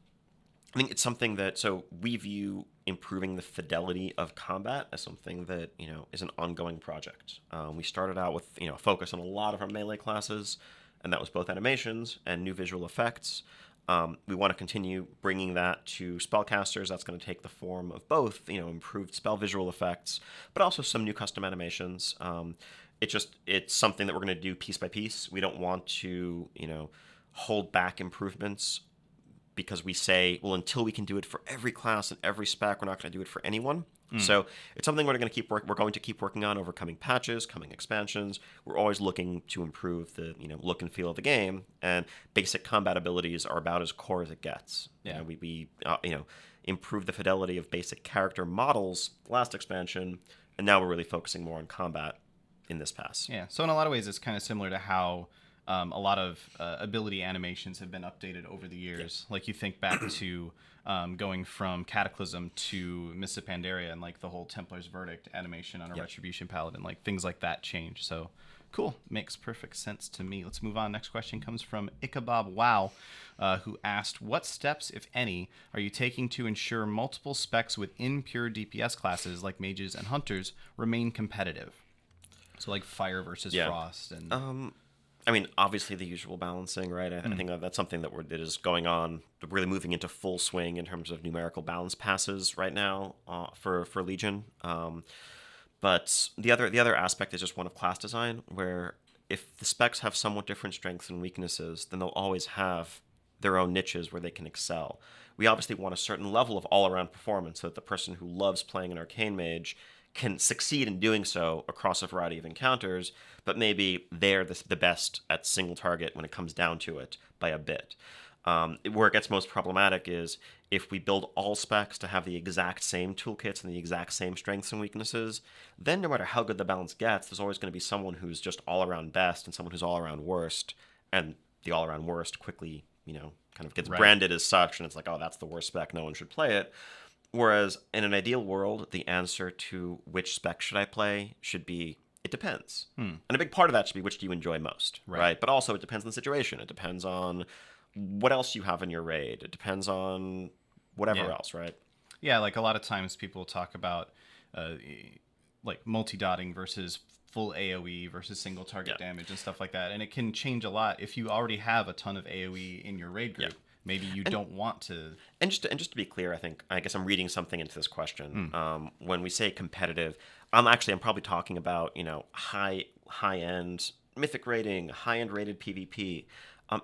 I think it's something that, so we view improving the fidelity of combat as something that, is an ongoing project. We started out with, a focus on a lot of our melee classes, and that was both animations and new visual effects. We want to continue bringing that to spellcasters. That's going to take the form of both, improved spell visual effects, but also some new custom animations. It's something that we're going to do piece by piece. We don't want to, hold back improvements because we say, well, until we can do it for every class and every spec, we're not going to do it for anyone. So it's something we're going to keep working on over coming patches, coming expansions. We're always looking to improve the look and feel of the game, and basic combat abilities are about as core as it gets. Yeah. We improved the fidelity of basic character models last expansion, and now we're really focusing more on combat in this pass. Yeah. So in a lot of ways, it's kind of similar to how a lot of ability animations have been updated over the years. Like you think back to going from Cataclysm to Mists of Pandaria and like the whole Templar's Verdict animation on a Retribution Paladin, like things like that change. So cool. Makes perfect sense to me. Let's move on. Next question comes from Ichabod Wow, who asked, what steps, if any, are you taking to ensure multiple specs within pure DPS classes like mages and hunters remain competitive? So like fire versus frost and... obviously the usual balancing, right? I think that's something that is going on, really moving into full swing in terms of numerical balance passes right now for Legion. But the other aspect is just one of class design, where if the specs have somewhat different strengths and weaknesses, then they'll always have their own niches where they can excel. We obviously want a certain level of all-around performance so that the person who loves playing an Arcane Mage can succeed in doing so across a variety of encounters, but maybe they're the best at single target when it comes down to it by a bit. Where it gets most problematic is if we build all specs to have the exact same toolkits and the exact same strengths and weaknesses, then no matter how good the balance gets, there's always going to be someone who's just all-around best and someone who's all-around worst, and the all-around worst quickly, kind of gets branded as such, and it's like, oh, that's the worst spec, no one should play it. Whereas in an ideal world, the answer to which spec should I play should be, it depends. And a big part of that should be which do you enjoy most, right? But also it depends on the situation. It depends on what else you have in your raid. It depends on whatever else, right? Yeah, like a lot of times people talk about like multi-dotting versus full AoE versus single target damage and stuff like that. And it can change a lot if you already have a ton of AoE in your raid group. Maybe you don't want to. And just to be clear, I guess I'm reading something into this question. When we say competitive, I'm probably talking about high end mythic rating, high end rated PvP.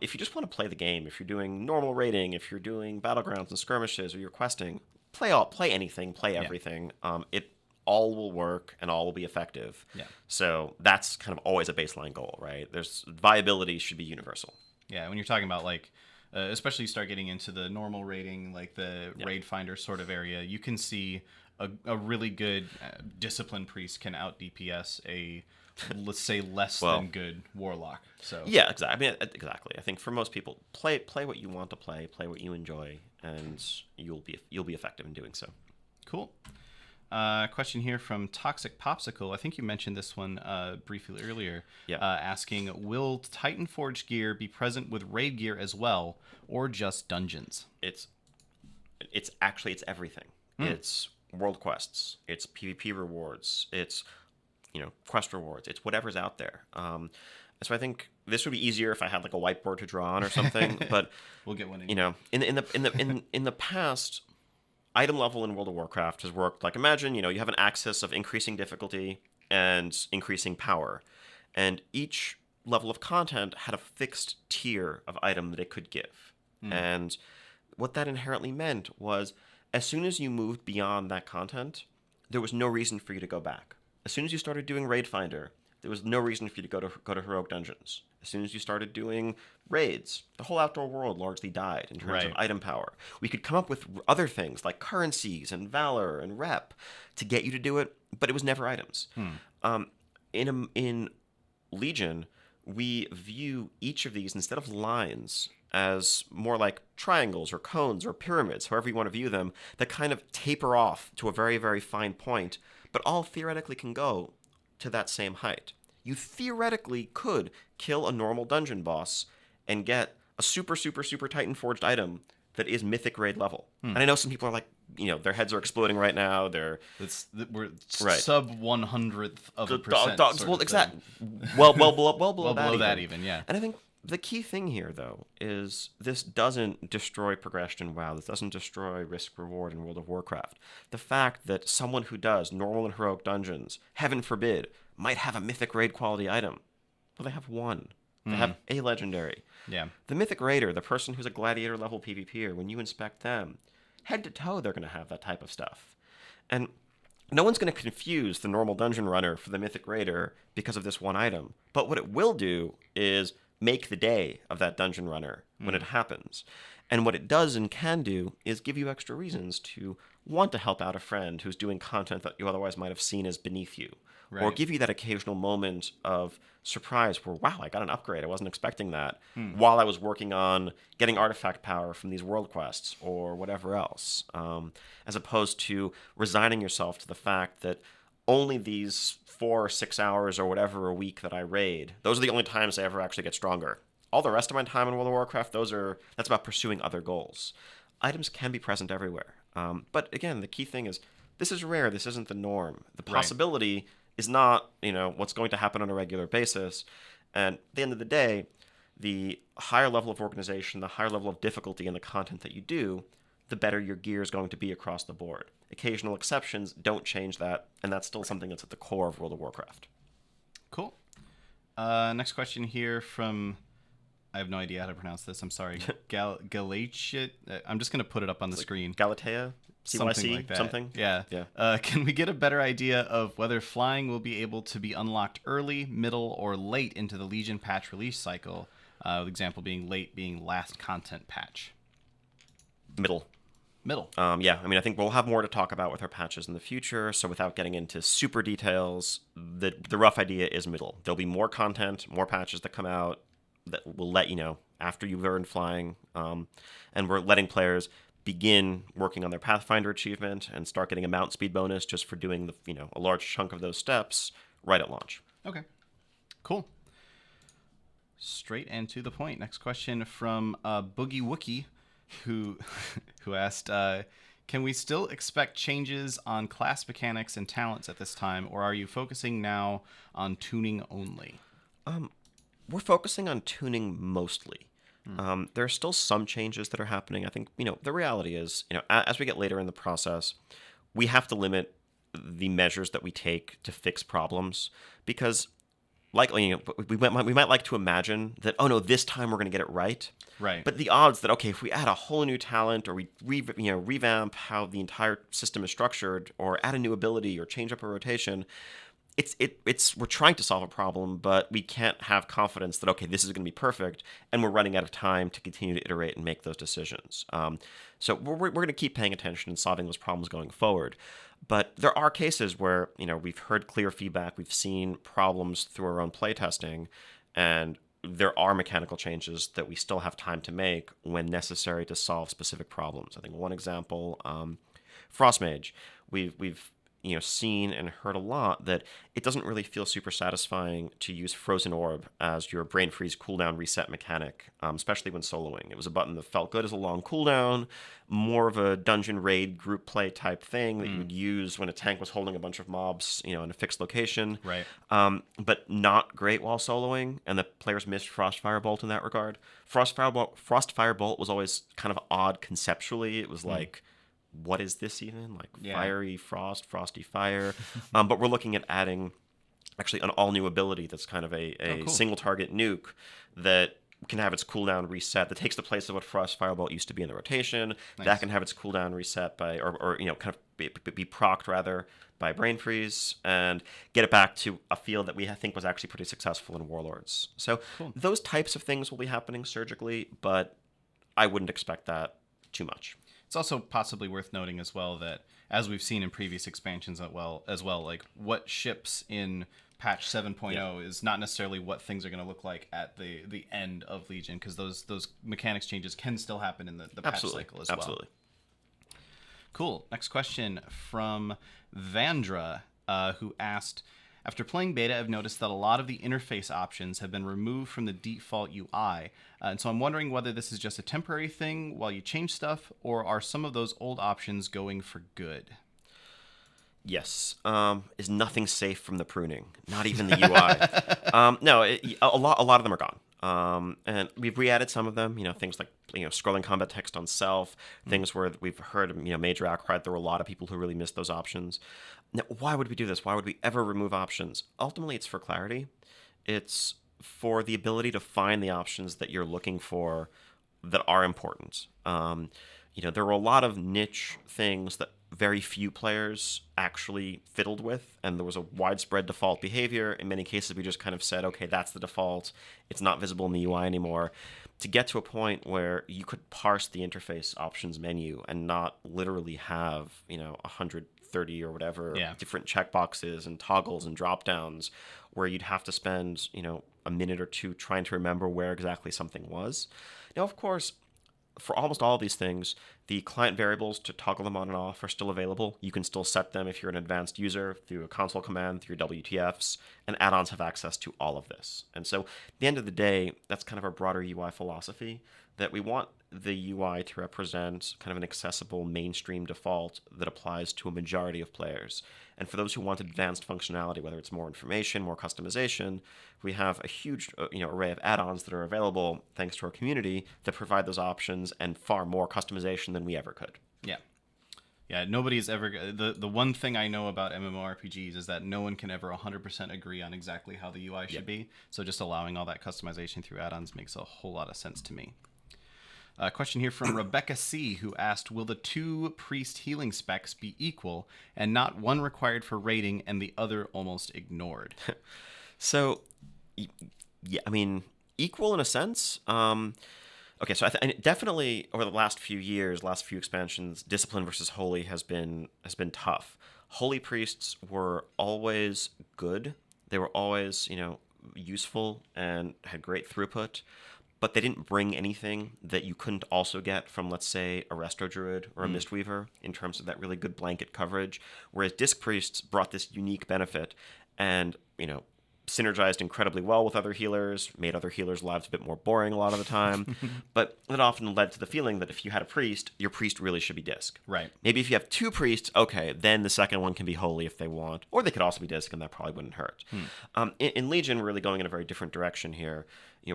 If you just want to play the game, if you're doing normal rating, if you're doing battlegrounds and skirmishes, or you're questing, play anything, play everything. It all will work and all will be effective. Yeah. So that's kind of always a baseline goal, right? Viability should be universal. Yeah, when you're talking about like. Especially you start getting into the normal rating, like the raid finder sort of area, you can see a really good discipline priest can out DPS a, let's say, less than good warlock. So yeah, exactly. Exactly. I think for most people, play what you want to play what you enjoy, and you'll be effective in doing so. Cool. Question here from Toxic Popsicle. I think you mentioned this one briefly earlier. Asking, will titanforge gear be present with raid gear as well, or just dungeons? It's everything. It's world quests. It's PvP rewards. It's quest rewards. It's whatever's out there. So I think this would be easier if I had like a whiteboard to draw on or something. But we'll get one in. You know, in the past, item level in World of Warcraft has worked like, imagine, you know, you have an axis of increasing difficulty and increasing power, and each level of content had a fixed tier of item that it could give. And what that inherently meant was, as soon as you moved beyond that content, there was no reason for you to go back. As soon as you started doing Raid Finder, there was no reason for you to go to heroic dungeons. As soon as you started doing raids, the whole outdoor world largely died in terms of item power. We could come up with other things like currencies and valor and rep to get you to do it, but it was never items. In Legion, we view each of these, instead of lines, as more like triangles or cones or pyramids, however you want to view them, that kind of taper off to a very, very fine point, but all theoretically can go to that same height. You theoretically could kill a normal dungeon boss and get a super, super, super titanforged item that is Mythic raid level. And I know some people are like, you know, their heads are exploding right now. We're sub 100th of a percent. Well, exactly. Well below that even, yeah. And I think the key thing here, though, is this doesn't destroy progression in WoW. This doesn't destroy risk reward in World of Warcraft. The fact that someone who does normal and heroic dungeons, heaven forbid, might have a Mythic raid quality item. Well, they have one. They have a legendary. Yeah. The Mythic Raider, the person who's a gladiator level PvPer, when you inspect them, head to toe, they're going to have that type of stuff. And no one's going to confuse the normal dungeon runner for the Mythic Raider because of this one item. But what it will do is make the day of that dungeon runner when it happens. And what it does and can do is give you extra reasons to want to help out a friend who's doing content that you otherwise might have seen as beneath you. Right. Or give you that occasional moment of surprise where, wow, I got an upgrade. I wasn't expecting that while I was working on getting artifact power from these world quests or whatever else, as opposed to resigning yourself to the fact that only these 4 or 6 hours or whatever a week that I raid, those are the only times I ever actually get stronger. All the rest of my time in World of Warcraft, that's about pursuing other goals. Items can be present everywhere. But again, the key thing is, this is rare. This isn't the norm. The possibility is not, you know, what's going to happen on a regular basis. And at the end of the day, the higher level of organization, the higher level of difficulty in the content that you do, the better your gear is going to be across the board. Occasional exceptions don't change that, and that's still something that's at the core of World of Warcraft. Cool. Next question here from, I have no idea how to pronounce this. I'm sorry. Galatia. I'm just going to put it up on the screen. Galatea? CYC? Something like that. Something? Yeah. Can we get a better idea of whether flying will be able to be unlocked early, middle, or late into the Legion patch release cycle? The example being late being last content patch. Middle. Yeah, I mean, I think we'll have more to talk about with our patches in the future, so without getting into super details, the rough idea is middle. There'll be more content, more patches that come out that will let you know after you've earned flying, and we're letting players begin working on their Pathfinder achievement and start getting a mount speed bonus just for doing a large chunk of those steps right at launch. Okay, cool. Straight and to the point. Next question from Boogie Wookie, who asked, can we still expect changes on class mechanics and talents at this time, or are you focusing now on tuning only? We're focusing on tuning mostly. There are still some changes that are happening. I think, the reality is, as we get later in the process, we have to limit the measures that we take to fix problems, because likely, we might like to imagine that, oh no, this time we're going to get it right. Right. But the odds that, okay, if we add a whole new talent, or we revamp how the entire system is structured, or add a new ability, or change up a rotation, we're trying to solve a problem, but we can't have confidence that, okay, this is going to be perfect, and we're running out of time to continue to iterate and make those decisions. So we're going to keep paying attention and solving those problems going forward. But there are cases where, we've heard clear feedback, we've seen problems through our own playtesting, and there are mechanical changes that we still have time to make when necessary to solve specific problems. I think one example, Frost Mage, we've seen and heard a lot that it doesn't really feel super satisfying to use Frozen Orb as your brain freeze cooldown reset mechanic, especially when soloing. It was a button that felt good as a long cooldown, more of a dungeon raid group play type thing that you would use when a tank was holding a bunch of mobs, in a fixed location. Right. But not great while soloing, and the players missed Frost Firebolt in that regard. Frost Firebolt was always kind of odd conceptually. It was like, what is this even? Like fiery frost, frosty fire. But we're looking at adding actually an all-new ability that's kind of a cool. single target nuke that can have its cooldown reset, that takes the place of what Frost Firebolt used to be in the rotation. Nice. That can have its cooldown reset by, or kind of be procced rather by Brain Freeze, and get it back to a field that we think was actually pretty successful in Warlords. So those types of things will be happening surgically, but I wouldn't expect that too much. It's also possibly worth noting as well that, as we've seen in previous expansions as well, like what ships in patch 7.0 is not necessarily what things are going to look like at the end of Legion, because those mechanics changes can still happen in the patch cycle as well. Absolutely. Cool. Next question from Vandra, who asked, after playing beta, I've noticed that a lot of the interface options have been removed from the default UI. And so I'm wondering whether this is just a temporary thing while you change stuff, or are some of those old options going for good? Yes. Is nothing safe from the pruning? Not even the UI. No, a lot of them are gone. And we've re-added some of them, things like, scrolling combat text on self, things where we've heard, major outcry. There were a lot of people who really missed those options. Now, why would we do this? Why would we ever remove options? Ultimately, it's for clarity. It's for the ability to find the options that you're looking for that are important. There were a lot of niche things that very few players actually fiddled with, and there was a widespread default behavior. In many cases, we just kind of said, okay, that's the default. It's not visible in the UI anymore. To get to a point where you could parse the interface options menu and not literally have, 130 or whatever different checkboxes and toggles and drop downs, where you'd have to spend, a minute or two trying to remember where exactly something was. Now, of course, for almost all of these things, the client variables to toggle them on and off are still available. You can still set them if you're an advanced user through a console command, through your WTFs, and add-ons have access to all of this. And so at the end of the day, that's kind of our broader UI philosophy, that we want the UI to represent kind of an accessible mainstream default that applies to a majority of players. And for those who want advanced functionality, whether it's more information, more customization, we have a huge array of add-ons that are available thanks to our community that provide those options and far more customization than we ever could. Yeah, nobody's ever... The one thing I know about MMORPGs is that no one can ever 100% agree on exactly how the UI should be. So just allowing all that customization through add-ons makes a whole lot of sense to me. A question here from Rebecca C., who asked, will the 2 priest healing specs be equal and not one required for raiding and the other almost ignored? So, yeah, I mean, equal in a sense. Okay, so definitely over the last few years, last few expansions, Discipline versus Holy has been tough. Holy priests were always good. They were always, useful and had great throughput, but they didn't bring anything that you couldn't also get from, let's say, a Resto Druid or a Mistweaver in terms of that really good blanket coverage, whereas Disc Priests brought this unique benefit and, synergized incredibly well with other healers, made other healers' lives a bit more boring a lot of the time, but that often led to the feeling that if you had a priest, your priest really should be disc. Right. Maybe if you have 2 priests, okay, then the second one can be holy if they want, or they could also be disc, and that probably wouldn't hurt. In Legion, we're really going in a very different direction here.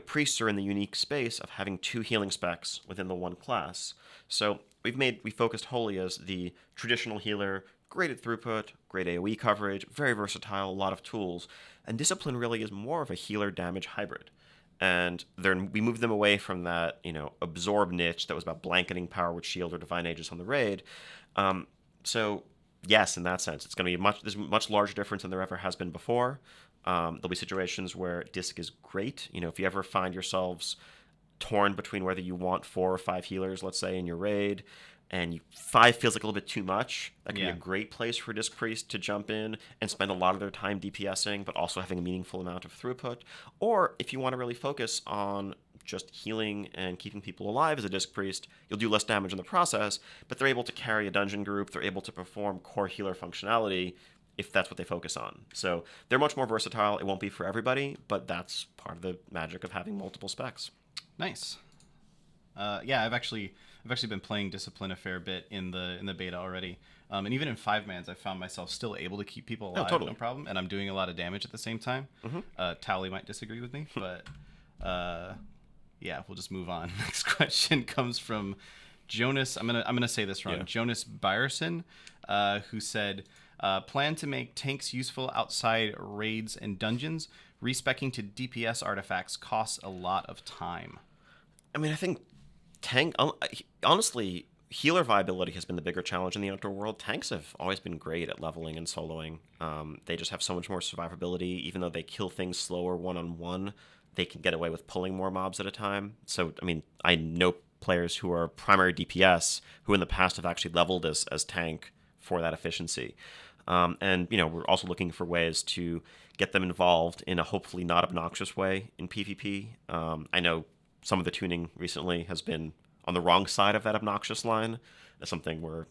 Priests are in the unique space of having 2 healing specs within the one class. So we focused holy as the traditional healer, great at throughput, great AoE coverage, very versatile, a lot of tools. And Discipline really is more of a healer damage hybrid. And we moved them away from that, absorb niche that was about blanketing power with shield or divine aegis on the raid. So yes, in that sense, it's going to be there's a much larger difference than there ever has been before. There'll be situations where disc is great. If you ever find yourselves torn between whether you want 4 or 5 healers, let's say, in your raid, and 5 feels like a little bit too much, that can be a great place for Disc Priest to jump in and spend a lot of their time DPSing, but also having a meaningful amount of throughput. Or if you want to really focus on just healing and keeping people alive as a disc priest. You'll do less damage in the process, but they're able to carry a dungeon group. They're able to perform core healer functionality if that's what they focus on. So they're much more versatile. It won't be for everybody, but that's part of the magic of having multiple specs. Nice. Yeah, I've actually been playing Discipline a fair bit in the beta already, and even in 5-mans, I found myself still able to keep people alive, no problem, and I'm doing a lot of damage at the same time. Tally might disagree with me, but yeah, we'll just move on. Next question comes from Jonas. I'm gonna say this wrong. Yeah. Jonas Byerson, who said, "Plan to make tanks useful outside raids and dungeons. Respecking to DPS artifacts costs a lot of time." I mean, I think honestly, healer viability has been the bigger challenge in the outdoor world. Tanks have always been great at leveling and soloing. They just have so much more survivability. Even though they kill things slower one-on-one, they can get away with pulling more mobs at a time. So, I mean, I know players who are primary DPS who in the past have actually leveled as tank for that efficiency. And, we're also looking for ways to get them involved in a hopefully not obnoxious way in PvP. I know some of the tuning recently has been on the wrong side of that obnoxious line. That's something we're,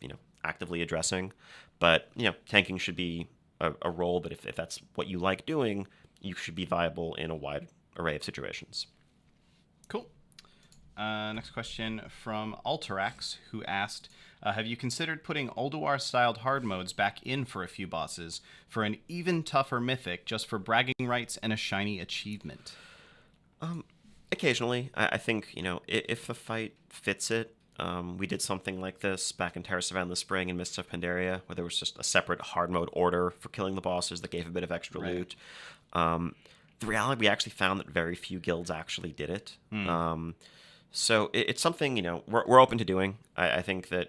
actively addressing. But, tanking should be a role, but if that's what you like doing, you should be viable in a wide array of situations. Cool. Next question from Alterax, who asked, have you considered putting Ulduar-styled hard modes back in for a few bosses for an even tougher Mythic just for bragging rights and a shiny achievement? Occasionally. I think, if the fight fits it, we did something like this back in Terra Savannah this spring in Mists of Pandaria, where there was just a separate hard mode order for killing the bosses that gave a bit of extra loot. The reality, we actually found that very few guilds actually did it. So it's something, we're open to doing. I think that,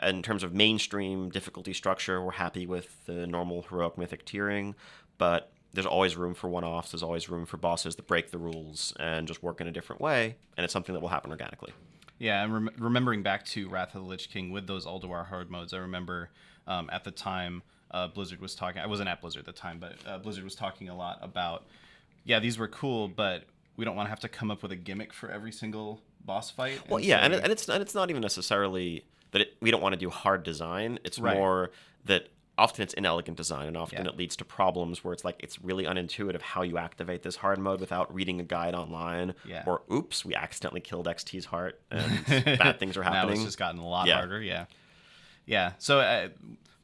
in terms of mainstream difficulty structure, we're happy with the normal heroic mythic tiering, but there's always room for one-offs. There's always room for bosses that break the rules and just work in a different way, and it's something that will happen organically. Yeah, and remembering back to Wrath of the Lich King with those Ulduar hard modes, I remember at the time Blizzard was talking. I wasn't at Blizzard at the time, but Blizzard was talking a lot about, yeah, these were cool, but we don't want to have to come up with a gimmick for every single boss fight. Well, yeah, and it's not even necessarily that we don't want to do hard design. It's more that often it's inelegant design, and often it leads to problems where it's like it's really unintuitive how you activate this hard mode without reading a guide online. Yeah. Or, oops, we accidentally killed XT's heart, and bad things are happening. Now it's just gotten a lot harder, Yeah, so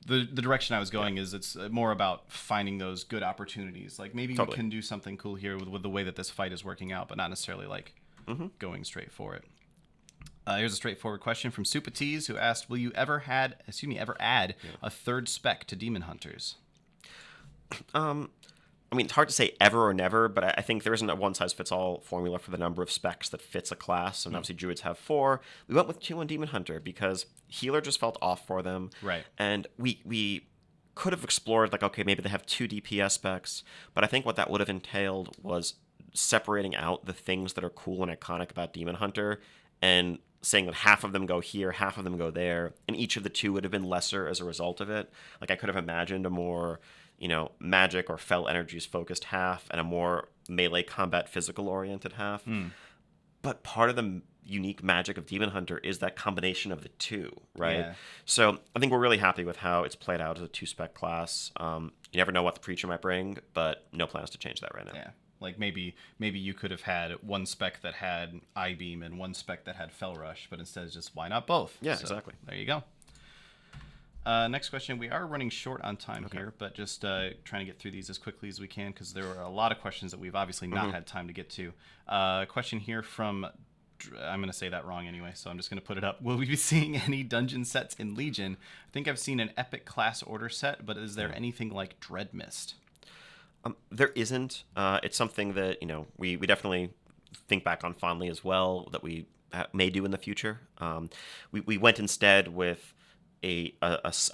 the direction I was going is it's more about finding those good opportunities. Like, maybe we can do something cool here with the way that this fight is working out, but not necessarily, like, going straight for it. Here's a straightforward question from Supatees, who asked, will you ever add a third spec to Demon Hunters? I mean, it's hard to say ever or never, but I think there isn't a one-size-fits-all formula for the number of specs that fits a class. And obviously, Druids have 4. We went with 2 on Demon Hunter because Healer just felt off for them. Right. And we could have explored, like, okay, maybe they have 2 DPS specs, but I think what that would have entailed was separating out the things that are cool and iconic about Demon Hunter and saying that half of them go here, half of them go there, and each of the 2 would have been lesser as a result of it. Like, I could have imagined a more, magic or fell energies focused half and a more melee combat physical oriented half. But part of the unique magic of Demon Hunter is that combination of the 2, right? Yeah. So I think we're really happy with how it's played out as a 2-spec class. You never know what the Preacher might bring, but no plans to change that right now. Yeah. Like, maybe you could have had one spec that had I-Beam and one spec that had Fell Rush, but instead just why not both? Yeah, so, exactly. There you go. Next question. We are running short on time here, but just trying to get through these as quickly as we can because there are a lot of questions that we've obviously not had time to get to. Question here from, I'm going to say that wrong anyway, so I'm just going to put it up. Will we be seeing any dungeon sets in Legion? I think I've seen an Epic class order set, but is there anything like Dread Mist? There isn't. It's something that, we definitely think back on fondly as well that we may do in the future. We went instead with a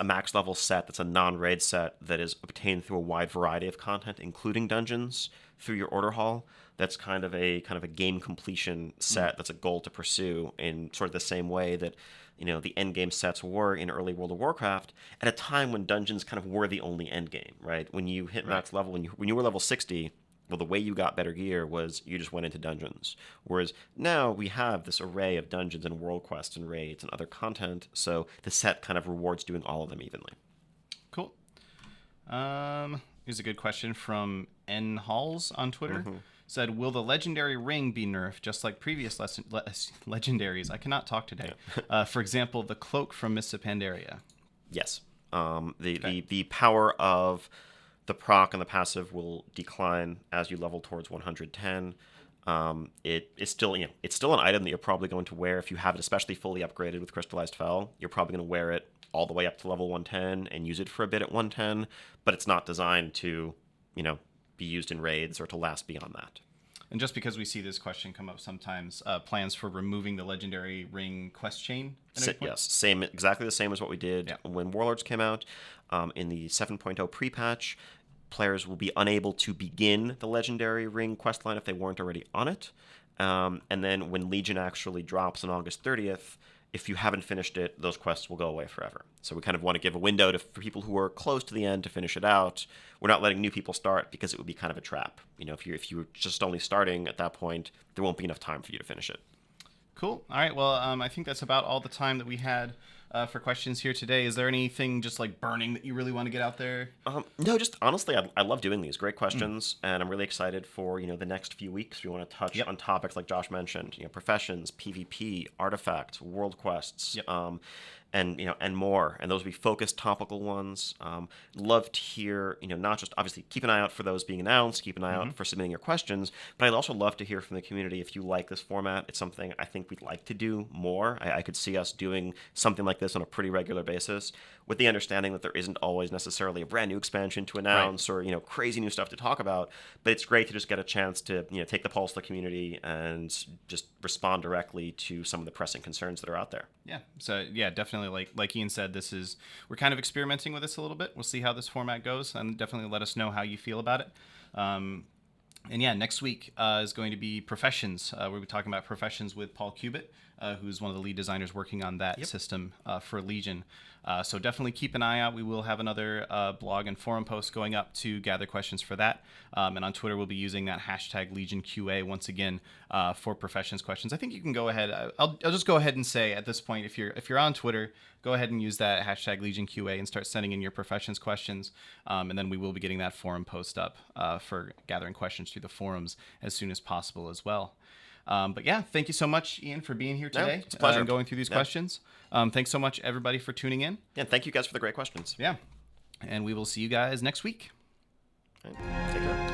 max level set that's a non-raid set that is obtained through a wide variety of content, including dungeons, through your order hall. That's kind of a game completion set that's a goal to pursue in sort of the same way that the end game sets were in early World of Warcraft at a time when dungeons kind of were the only end game, right? When you hit max level, when you were level 60, well, the way you got better gear was you just went into dungeons. Whereas now we have this array of dungeons and world quests and raids and other content, so the set kind of rewards doing all of them evenly. Cool. Here's a good question from N Halls on Twitter. Said, will the legendary ring be nerfed just like previous legendaries? I cannot talk today. Yeah. For example, the cloak from Mists of Pandaria. Yes. The power of the proc and the passive will decline as you level towards 110. It's still an item that you're probably going to wear if you have it especially fully upgraded with Crystallized Fel. You're probably going to wear it all the way up to level 110 and use it for a bit at 110, but it's not designed to, be used in raids or to last beyond that. And just because we see this question come up sometimes, plans for removing the legendary ring quest chain? Yes, exactly the same as what we did when Warlords came out. In the 7.0 pre-patch, players will be unable to begin the legendary ring quest line if they weren't already on it. And then when Legion actually drops on August 30th, if you haven't finished it, those quests will go away forever. So we kind of want to give a window for people who are close to the end to finish it out. We're not letting new people start because it would be kind of a trap. If you're just only starting at that point, there won't be enough time for you to finish it. Cool. All right. Well, I think that's about all the time that we had for questions here today. Is there anything just like burning that you really want to get out there? No, just honestly, I love doing these. Great questions, and I'm really excited for the next few weeks. We want to touch on topics like Josh mentioned, professions, PvP, artifacts, world quests, and more. And those will be focused, topical ones. Love to hear, not just obviously keep an eye out for those being announced, keep an eye out for submitting your questions, but I'd also love to hear from the community if you like this format. It's something I think we'd like to do more. I could see us doing something like this on a pretty regular basis, with the understanding that there isn't always necessarily a brand new expansion to announce or crazy new stuff to talk about. But it's great to just get a chance to take the pulse of the community and just respond directly to some of the pressing concerns that are out there. Yeah. So yeah, definitely like Ian said, we're kind of experimenting with this a little bit. We'll see how this format goes, and definitely let us know how you feel about it. And yeah, next week is going to be Professions. We'll be talking about Professions with Paul Cubitt, who's one of the lead designers working on that system for Legion. So definitely keep an eye out. We will have another blog and forum post going up to gather questions for that. And on Twitter, we'll be using that hashtag LegionQA once again for Professions questions. I think you can go ahead. I'll just go ahead and say at this point, if you're on Twitter, go ahead and use that hashtag LegionQA and start sending in your Professions questions. And then we will be getting that forum post up for gathering questions through the forums as soon as possible as well. But yeah, thank you so much, Ian, for being here today. It's a pleasure. And going through these questions. Thanks so much, everybody, for tuning in. Yeah, and thank you guys for the great questions. Yeah. And we will see you guys next week. Right. Take care.